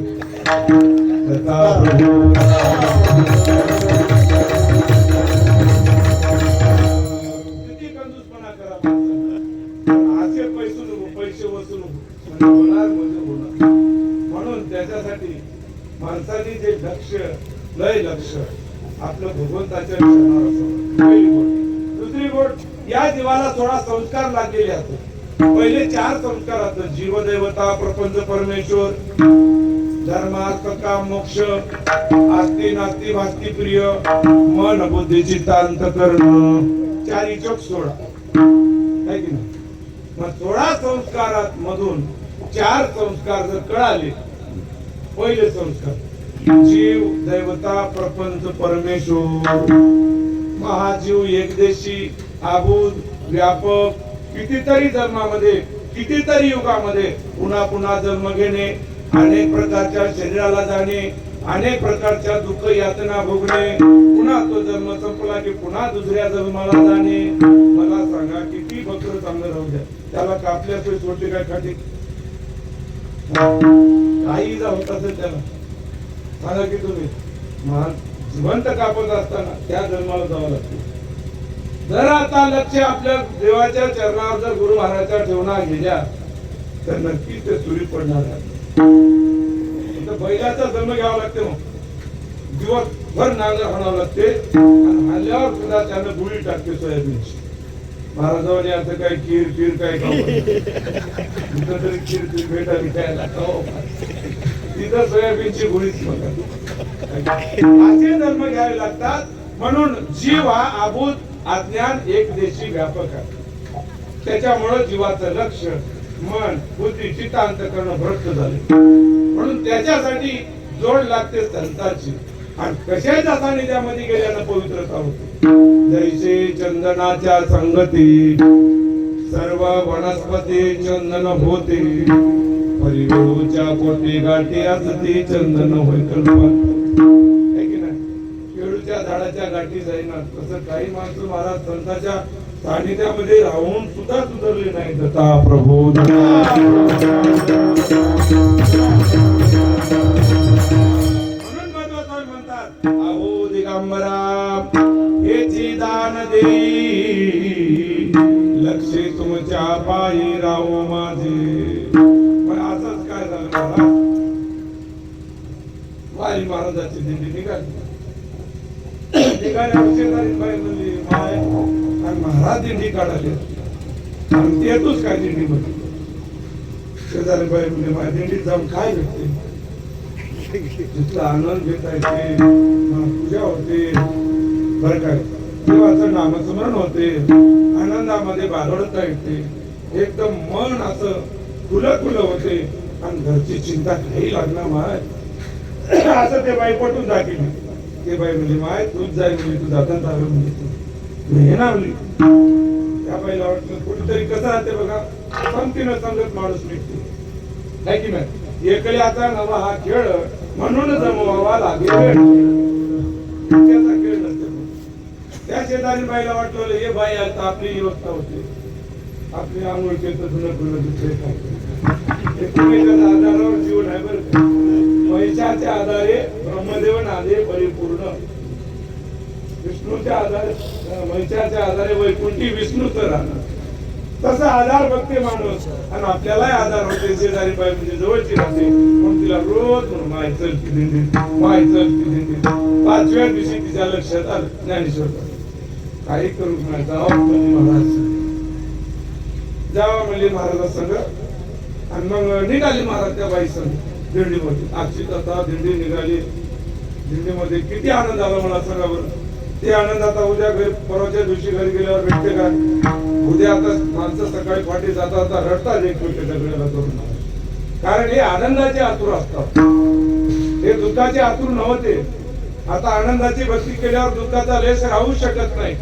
किती कंजूसपणा करा असे पैसे वसूल होणार म्हणजे होणार. म्हणून त्याच्यासाठी माणसाने जे लक्ष लय लक्ष आपलं भगवंताच्या चरणावर असावं. पहिली गोष्ट. दुसरी गोष्ट या जीवाला थोडा संस्कार लागलेले असतात. पहिले 4 संस्कार असतात जीवदेवता प्रपंच परमेश्वर धर्मार्थ काम मोक्ष आस्ती नास्ती भास्ती प्रिय मन बुद्धी चित्त अंतःकरण 4 इचोक 16 आहे की नाही. मग 16 संस्कारात मधून 4 संस्कार जर कळाले. पहिले संस्कार जीव दैवता प्रपंच परमेश्वर महाजीव एकदेशी आबूद व्यापक कितीतरी जन्मामध्ये कितीतरी युगामध्ये पुन्हा पुन्हा जन्म घेणे अनेक प्रकारच्या शरीराला जाणे अनेक प्रकारच्या दुःख यातना भोगणे पुन्हा तो जन्म संपला की पुन्हा दुसऱ्या जन्माला जाणे. मला सांगा किती बकर चांगलं राहू द्या त्याला कापल्याशिवाय सोडले काय खाते काही जा होत असेल त्याला सांगा की तुम्ही जिवंत कापत असताना त्या जन्माला जावं लागतं. जर आता लक्ष आपल्या देवाच्या चरणावर जर गुरु महाराजांच्या ठेवणार गेल्या तर नक्कीच ते सुरी पडणार आहे. बैलाचा जन्म घ्यावा लागते मग दिवसभर नांगर हाणावं लागते आणि हाणल्यावर सुद्धा त्यानं गुळी टाकते सोयाबीनची. महाराजांनी असं काय खीर खीर काय तिथं तरी खीर खीर भेटायला खायला तिथं सोयाबीनची गुळीच बघा. असे जन्म घ्यावे लागतात. म्हणून जीव हा आबूद अज्ञान एक देशी व्यापक आहे. त्याच्यामुळे जीवाचं लक्ष मन बुद्धी चित्त अंतःकरण भ्रष्ट झाले. म्हणून त्याच्यासाठी जोड लागते संतांची आणि कशाच्या सानिध्यामध्ये गेल्यानं पवित्रता होते. जैसे चंदनाच्या संगती सर्व वनस्पती चंदन होते परिगुरूच्या पोटी गाठी असती चंदन होय कल्पना. केळूच्या झाडाच्या गाठी जाईना तसं काही माणसं महाराज संतांच्या सानिध्यामध्ये राहून सुद्धा सुधारले नाही. दत्ता प्रभू म्हणून महत्वाचं म्हणतात अहो दिगंबरा हेची दान देई लक्ष तुमच्या पायी राहू माझे. पण असंच काय झालं महाराज वारी महाराजाची दिंडी निघाली शेजारी बाई म्हणली माय आणि महाराज दिंडी काढाली आणि येतोच काय दिंडी मध्ये. शेजारी बाई म्हणजे माझ्या दिंडीत जाऊन काय भेटते तिथला आनंद घेता येते पूजा होते बर काय देवाचं नामस्मरण होते आनंदामध्ये बागडता येते एकदम मन असं खुलं खुलं होते आणि घरची चिंता काही लागणार माय. असं ते बाई पटून दाखवली. ते बाई म्हणजे माय तूच जाय म्हणजे तू जाता चालू म्हणजे तू हे नावली. त्या बाईला वाटलं कुठेतरी कसं राहते बघा संगतीनं संगत माणूस निघते काय की नाही. एकले आता नवा हा खेळ म्हणून जमवावा लागेल त्याचा खेळ नसते. त्या शेजारी बाईला वाटलं हे बाई आता आपली व्यवस्था होते आपली आंघोळ केलं धुणं धुणं दुसरे काय आधारावर जीवन आहे बरं का. पैशाच्या आधारे ब्रह्मदेव नादे परिपूर्ण विष्णूच्या आधारे महिषाच्या आधारे वैकुंठी विष्णूच राहणार तसं आधार बघते माणूस आणि आपल्यालाही आधार होते. शेजारी बाई म्हणजे जवळची राहते म्हणून तिला रोज म्हणून माय चल की दिंडी, माय चल की दिंडी. 5व्या दिवशी तिच्या लक्षात आलं ज्ञानेश्वर काही करू नाही, जावं म्हणजे महाराज, जावा म्हणजे महाराजा संग. आणि मग निघाली महाराज त्या बाई संग दिंडीमध्ये. आजची कथा दिंडी निघाली. दिंडीमध्ये किती आनंद आला मला सांगा बरं. ते आनंद आता उद्या घरी, परवाच्या दिवशी घरी गेल्यावर भेटते का? उद्या आता माणसं सकाळी फाटी जाता रडतात एकमेकाच्या गळ्याला धरून. कारण हे आनंदाचे आतुर असतात, हे दुःखाचे आतुर नव्हते. आता आनंदाची भक्ती केल्यावर दुःखाचा लेस राहू शकत नाही.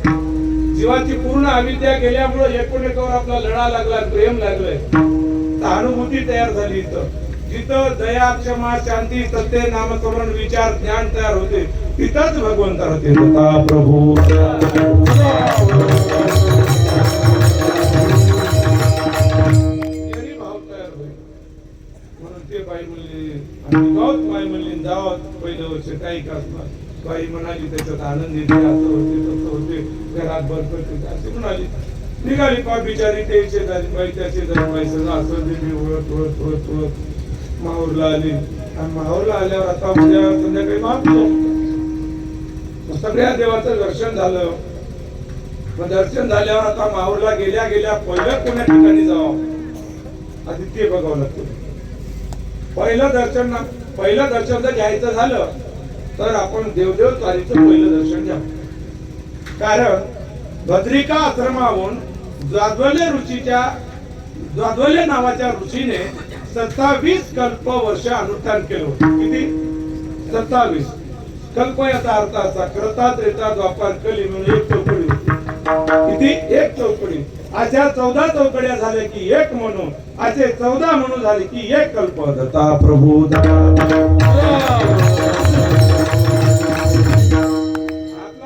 जीवाची पूर्ण अविद्या गेल्यामुळे एकमेकावर आपला लढा लागला, प्रेम लागलंय, अनुभूती तयार झाली. इथं जिथं दया, क्षमा, शांती, सत्य, नामस्मरण, विचार, ज्ञान तयार होते तिथंच भगवंत राहते. दत्ता प्रभू भाव तयार होईल. म्हणून ते बाई म्हणली आणि गावात बाई म्हणली जावं पहिलं वर्ष काही का असणार. बाई म्हणाली त्याच्यात आनंद येते, असं होते तसं होते, घरात बरकत असे म्हणाली. निघाली पा बिचारी ते शेजारी बाई, त्या शेजारी बाई सगळं असं दिली ओळख ओळख ओळख ओळख माहूरला आली. आणि माहूरला आल्यावर आता उद्या संध्याकाळी महापूजा. सगळ्या देवाचं दर्शन झालं. मग दर्शन झाल्यावर आता माहूरला गेल्या गेल्या पहिल्या कोण्या ठिकाणी जावं आधी ते बघावं लागतं. पहिलं दर्शन जर घ्यायचं झालं तर आपण देवदेव चालीचं पहिलं दर्शन घ्यावं. कारण बद्रिका आश्रमाहून जाज्वल्य नावाच्या ऋषीने 27 कल्प वर्ष अनुष्ठान केलं होतं. किती? 27 कल्प. याचा अर्थ असा, कृता, त्रेता, द्वापार, कली म्हणून एक चौकडी होती. किती? एक चौकडी. अशा 14 चौकड्या झाल्या की एक म्हणून, असे 14 म्हणून झाले की एक कल्प. दत्ता प्रभू आपला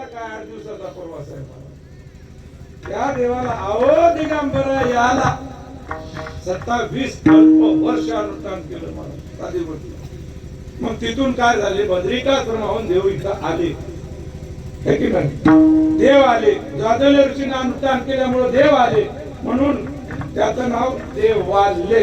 काय 8 दिवसाचा प्रवास आहे. त्या देवाला आवो दिगंबरा याला 27 कल्प वर्ष अनुष्ठान केलं मला आदिवती. मग तिथून काय झाले, बद्रिकाश्रमाहून देव इथं आले. हे की नाही? देव आले. जाज्वल्य ऋषीने अनुष्ठान केल्यामुळे देव आले म्हणून त्याचं नाव देवाले.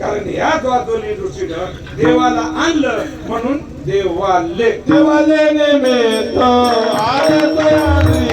कारण या जाज्वल्य ऋषीनं देवाला आणलं म्हणून देवाले. देवाले निमित्त आले तयारी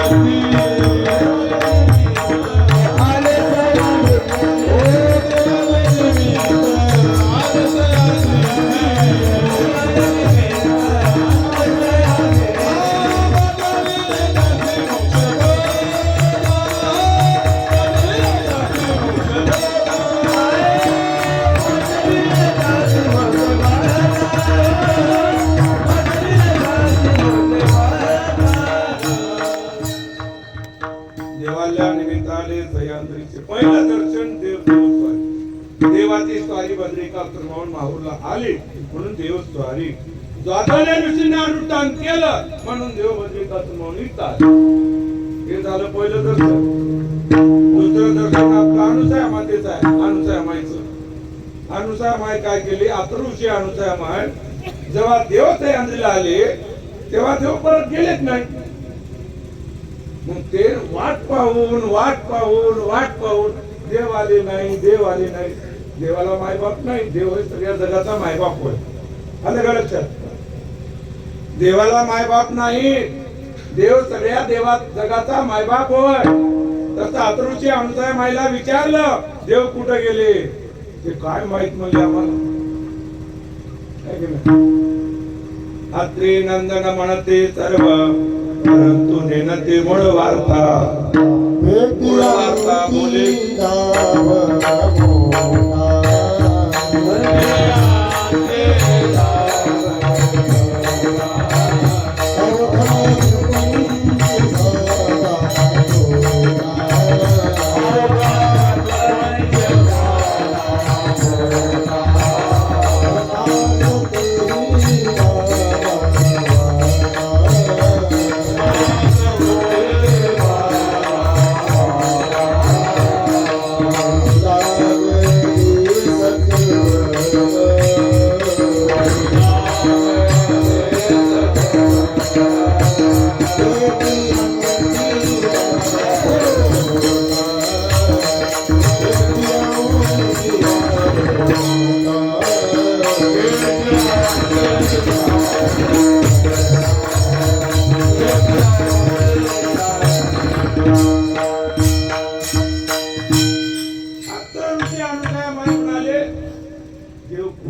पहिलं दर्शन देवाची स्वारी बद्रिकाश्रमाहून माहूरला आले म्हणून देव स्वारी. जाज्वल्य ऋषीने अनुष्ठान केलं म्हणून देव बद्रिकाश्रमाहून इथं. हे झालं पहिलं दर्शन. दुसरं दर्शन आपलं अनुसया मातेचं आहे. अनुसया मायचं. अनुसया माय काय केली, अतृषी अनुसया माय जेव्हा देव सह्याद्रीला आले तेव्हा देव परत गेलेच नाही. मग ते वाट पाहून देव आले नाही. देवाला मायबाप नाही. देव हे सगळ्या जगाचा मायबाप होय. आलं का लक्षात? देवाला मायबाप नाही, देव सगळ्या जगाचा मायबाप होय. तसं अतृषी अनुसया माईला विचारलं देव कुठे गेले, ते काय माहित म्हणले आम्हाला. अत्रि नंदन म्हणते सर्व परंतु नेनते मूळ वार्ता बोले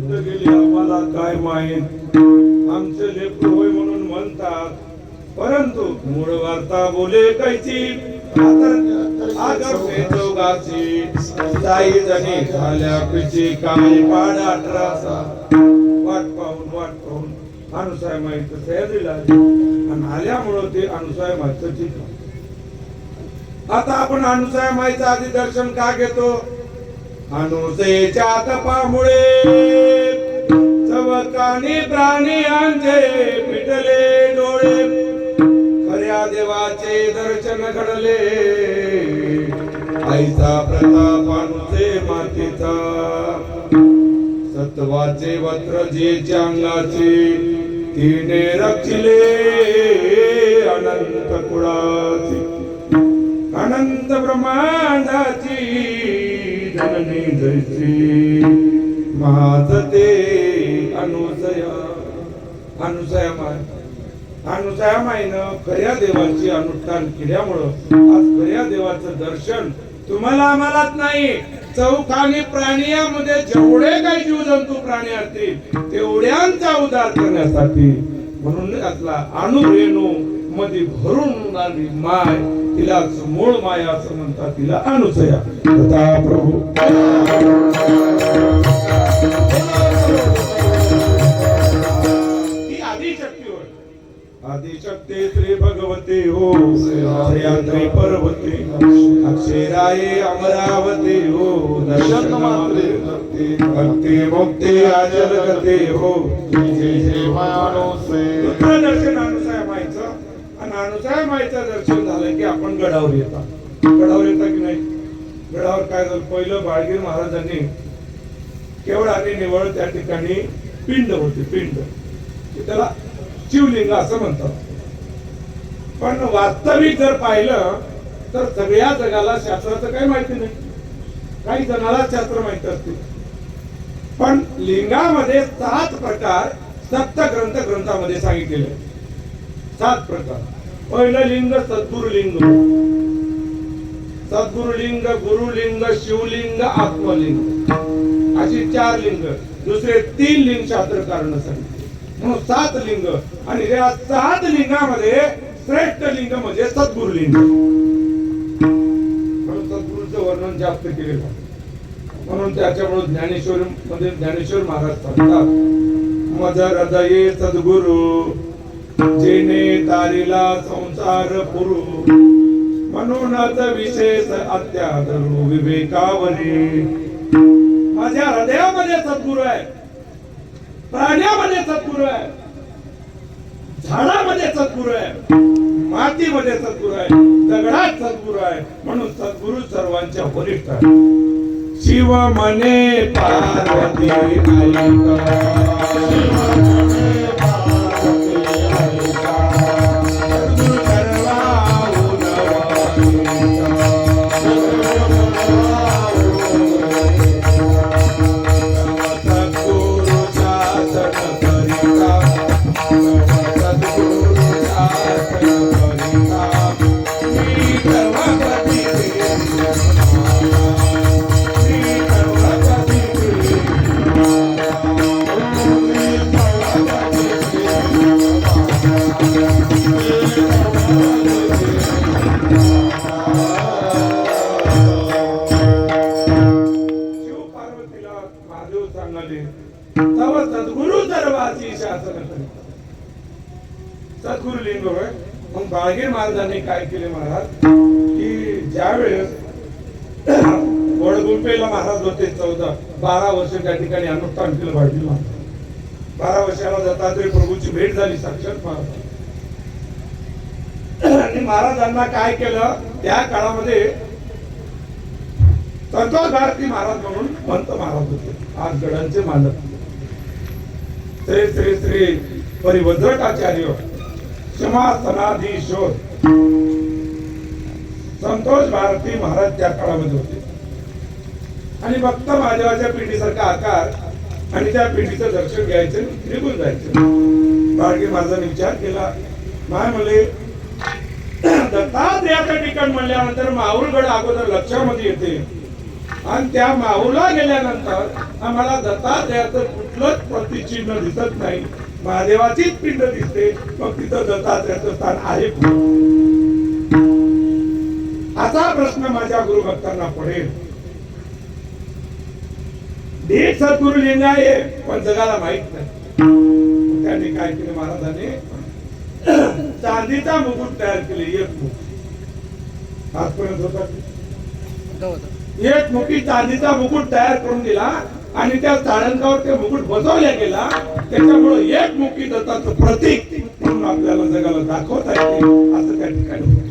कुठं गेली आम्हाला काय माहीत. आमचे लेकरू होय म्हणून म्हणतात, परंतु मूळ वार्ता बोले कैची आगम चौगाची ताई जणी झाल्या पिची काय पाडा 18चा. वाट पाहून अनुसाय माहित सह्याद्रीला आणि आल्यामुळं ते अनुसाय माहित ठीक. आता आपण अनुसाय माईचं आधी दर्शन का घेतो? अनुसयेच्या तपामुळे चवकानी प्राणियांचे पिटले डोळे, खऱ्या देवाचे दर्शन घडले. आईचा प्रताप अनुसे मातेचा, सत्वाचे वस्त्र जेच्या अंगाचे तिने रक्षिले. अनंत कुळाची अनंत ब्रह्मांडाची जननी जैसी महाजते अनुसया. अनुसया माईनं खऱ्या देवाची अनुष्ठान केल्यामुळं आज खऱ्या देवाचं दर्शन तुम्हाला आम्हालाच नाही, चौखानी प्राणियामध्ये जेवढे काही जीवजंतू प्राणी असतील तेवढ्यांचा उद्धार करण्यासाठी. म्हणून असला अणुरेणू मध्ये भरून आली माय, तिलाच मूळ माया असं म्हणतात, तिला अनुसया. तथा प्रभू ती आदिशक्ती होय. आदिशक्ती श्री भगवती हो सह्याद्री पर्वती, अक्षराये अमरावती हो दर्शन मात्रे भक्ती मुक्ती अजल गती हो. दर्शन अनुसाय माईचं आणि अनुसाय माईचं दर्शन झालं की आपण गडावर येतात. गडावर येता की नाही? गडावर काय झालं? पहिलं बाळगीर महाराजांनी केवळ आणि निवळ त्या ठिकाणी पिंड होते, पिंड त्याला शिवलिंग असं म्हणतात. पण वास्तविक जर पाहिलं तर सगळ्या जगाला शास्त्राचं काही माहिती नाही. काही जणाला शास्त्र माहिती असते, पण लिंगामध्ये 7 प्रकार सप्त ग्रंथामध्ये सांगितलेले. 7 प्रकार. पहिलं लिंग सद्गुरुलिंग, सद्गुरुलिंग, गुरुलिंग, शिवलिंग, आत्मलिंग अशी 4 लिंग. दुसरे 3 लिंग शास्त्रकारांना सांगितले, म्हणून 7 लिंग. आणि या 7 लिंगामध्ये श्रेष्ठ लिंग म्हणजे सद्गुरुलिंग. म्हणून सद्गुरूचं वर्णन जास्त केलेलं आहे. म्हणून त्याच्यामुळे ज्ञानेश्वर मध्ये ज्ञानेश्वर महाराज सांगतात, मज हृदये सद्गुरु जेने तारिला संसार पुरु, म्हणूनच विशेष अत्यादरू विवेकावरी. माझ्या हृदयामध्ये सद्गुरु आहे, प्राण्यामध्ये सद्गुरु आहे, झाडामध्ये सद्गुरु आहे, मातीमध्ये सद्गुरु आहे, दगडात सद्गुरु आहे. म्हणून सद्गुरु सर्वांच्या वरिष्ठ आहे. शिव मने पार्वती सद्गुरुलिंग होय. मग बाळगीर महाराजांनी काय केले महाराज की ज्या वेळेस वडगुंपेला महाराज होते 12 वर्ष त्या ठिकाणी अनुष्ठान केलं बाळगीर महाराज. 12 वर्षाला दत्तात्रय प्रभूची भेट झाली साक्षात महाराज. आणि महाराजांना काय केलं त्या काळामध्ये संतोष भारती महाराज म्हणून पंत महाराज होते, आज गडांचे मालक. श्री श्री श्री परिवज्रकाचार्य समासनाधीश्वर संतोष भारती महाराज त्या काळामध्ये होते. आणि फक्त महादेवाच्या पिंडीसारखा आकार आणि त्या पिंडीचं दर्शन घ्यायचं, निघून जायचं. बाळगीर महाराजांनी विचार केला, माय म्हणले दत्तात्रेयाचं ठिकाण म्हणल्यानंतर माहुरगड अगोदर लक्षामध्ये येते. आणि त्या माऊला गेल्यानंतर आम्हाला दत्तात्रयाचं कुठलंच प्रतिचिन्ह दिसत नाही. महादेवाचीच पिंड दिसते. मग तिथं दत्तात्रयाचं स्थान आहे कुठं? असा प्रश्न माझ्या गुरुभक्तांना पडेल. एक सद्गुरु लिंग आहे पण जगाला माहित नाही. त्यांनी काय केलं महाराजांनी? चांदीचा मुकुट तयार केले. एक मुकुट आजपर्यंत होता एक मुखी चांदीचा मुकुट तयार करून दिला आणि त्या साळंकावर ते मुकुट बसवल्या गेला. त्याच्यामुळे एक मुखी दत्ताचं प्रतीक म्हणून आपल्याला जगाला दाखवता येते असं त्या ठिकाणी होतं.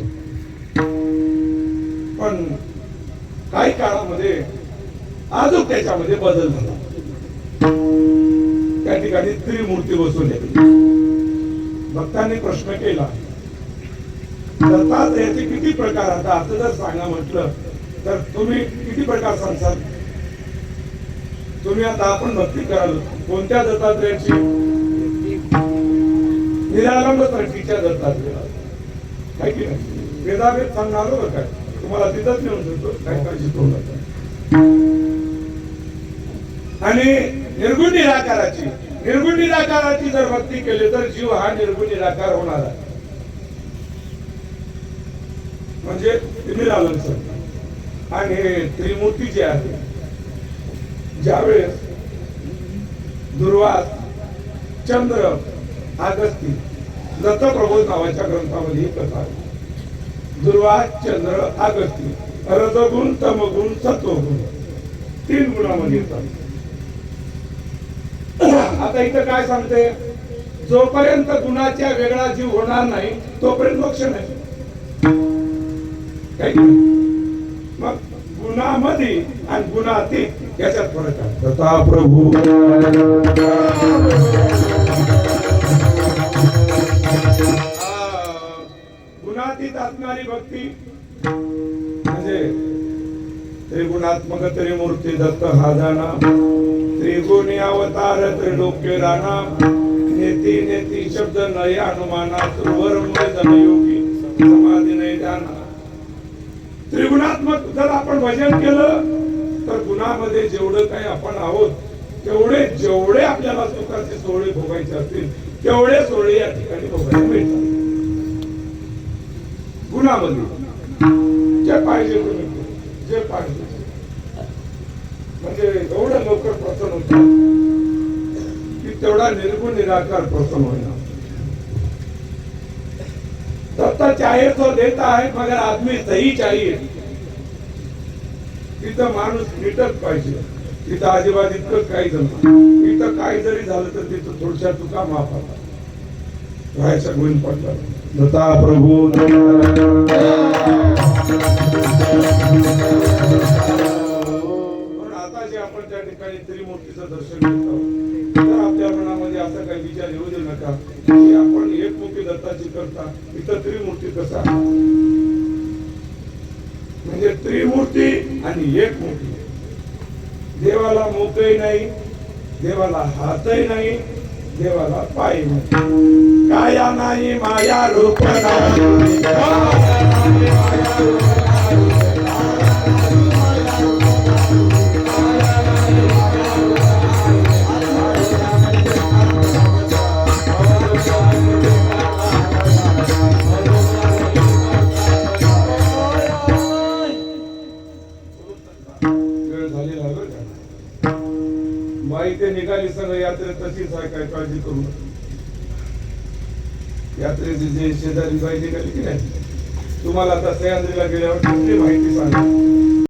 पण काही काळामध्ये अजून त्याच्यामध्ये बदल झाला. त्या ठिकाणी त्रिमूर्ती बसवल्या गेली. भक्तांनी प्रश्न केला दत्तात्रयाचे किती प्रकार? आता असं जर सांगा म्हटलं तर तुम्ही किती प्रकार सांगसाल? तुम्ही आता आपण भक्ती कराल कोणत्या दत्तात्रयाची? निरालंब सृष्टीच्या दत्तात्रयाला काय की नाही? वेदावेद सांगणार बरं काय तुम्हाला तिथंच नेऊन देतो. काय काळजी करू नका. आणि निर्गुण निराकाराची जर भक्ती केली तर जीव हा निर्गुण निराकार होणार आहे. म्हणजे निरालंब सृष्टी आणि त्रिमूर्ती जे आहे, ज्यावेळेस दुर्वास, चंद्र, अगस्ती दत्तप्रबोध नावाच्या ग्रंथामध्ये ही कथा आहे. दुर्वास, चंद्र, अगस्ती रजगुण, तमगुण, सत्वगुण तीन गुणामध्ये येतात. आता इथं काय सांगते? जोपर्यंत गुणाच्या वेगळा जीव होणार नाही तोपर्यंत मोक्ष नाही. काय मग गुणामध्ये आणि गुणातीत याच्यात फरक आहे. तथा प्रभू गुणातीत असणारी भक्ती म्हणजे त्रिगुणात्मक त्रिमूर्ती दत्त हा जाना, त्रिगुणी अवतार त्रिलोक्य राणा, नेती नेती शब्द नय अनुमाना, सुरवरमय जनयोगी समाधी नय जाना. त्रिगुणात्मक जर आपण भजन केलं तर गुणामध्ये जेवढं काही आपण आहोत तेवढे जेवढे आपल्याला सुखाचे सोहळे भोगायचे असतील तेवढे सोहळे या ठिकाणी भोगायला मिळतात. गुणामध्ये जे पाहिजे तुम्ही जे पाहिजे म्हणजे एवढं लवकर प्रसन्न होतात की तेवढा निर्गुण निराकार प्रसन्न होणार. दत्ता चाहे तो देता है मगर आदमी सही चाहिए. तिथं माणूस नीटच पाहिजे. तिथं अजिबात इतकंच काही जमणार. इथं काही जरी झालं तर तिथं थोडशा चुका माफ होतात. व्हायच्या गुण पडतात. दत्ता प्रभू आता जे आपण त्या ठिकाणी त्रिमूर्तीचं दर्शन घेतो तर आपल्या मनामध्ये असा काही विचार येऊ देऊ नका की आपण एकमुखी दत्ताची करता इथं त्रिमूर्ती कसा म्हणजे त्रिमूर्ती आणि एकमुखी. देवाला मुखही नाही, देवाला हातही नाही, देवाला पाय नाही, काया नाही माया रूप नाही. बाई ते निघाली सगळं यात्रेत तशीच आहे. काय काळजी करू नका. यात्रेची जे शेजारी बाई निघाली की नाही तुम्हाला आता सह्याद्रीला गेल्यावर कुठली माहिती सांगा.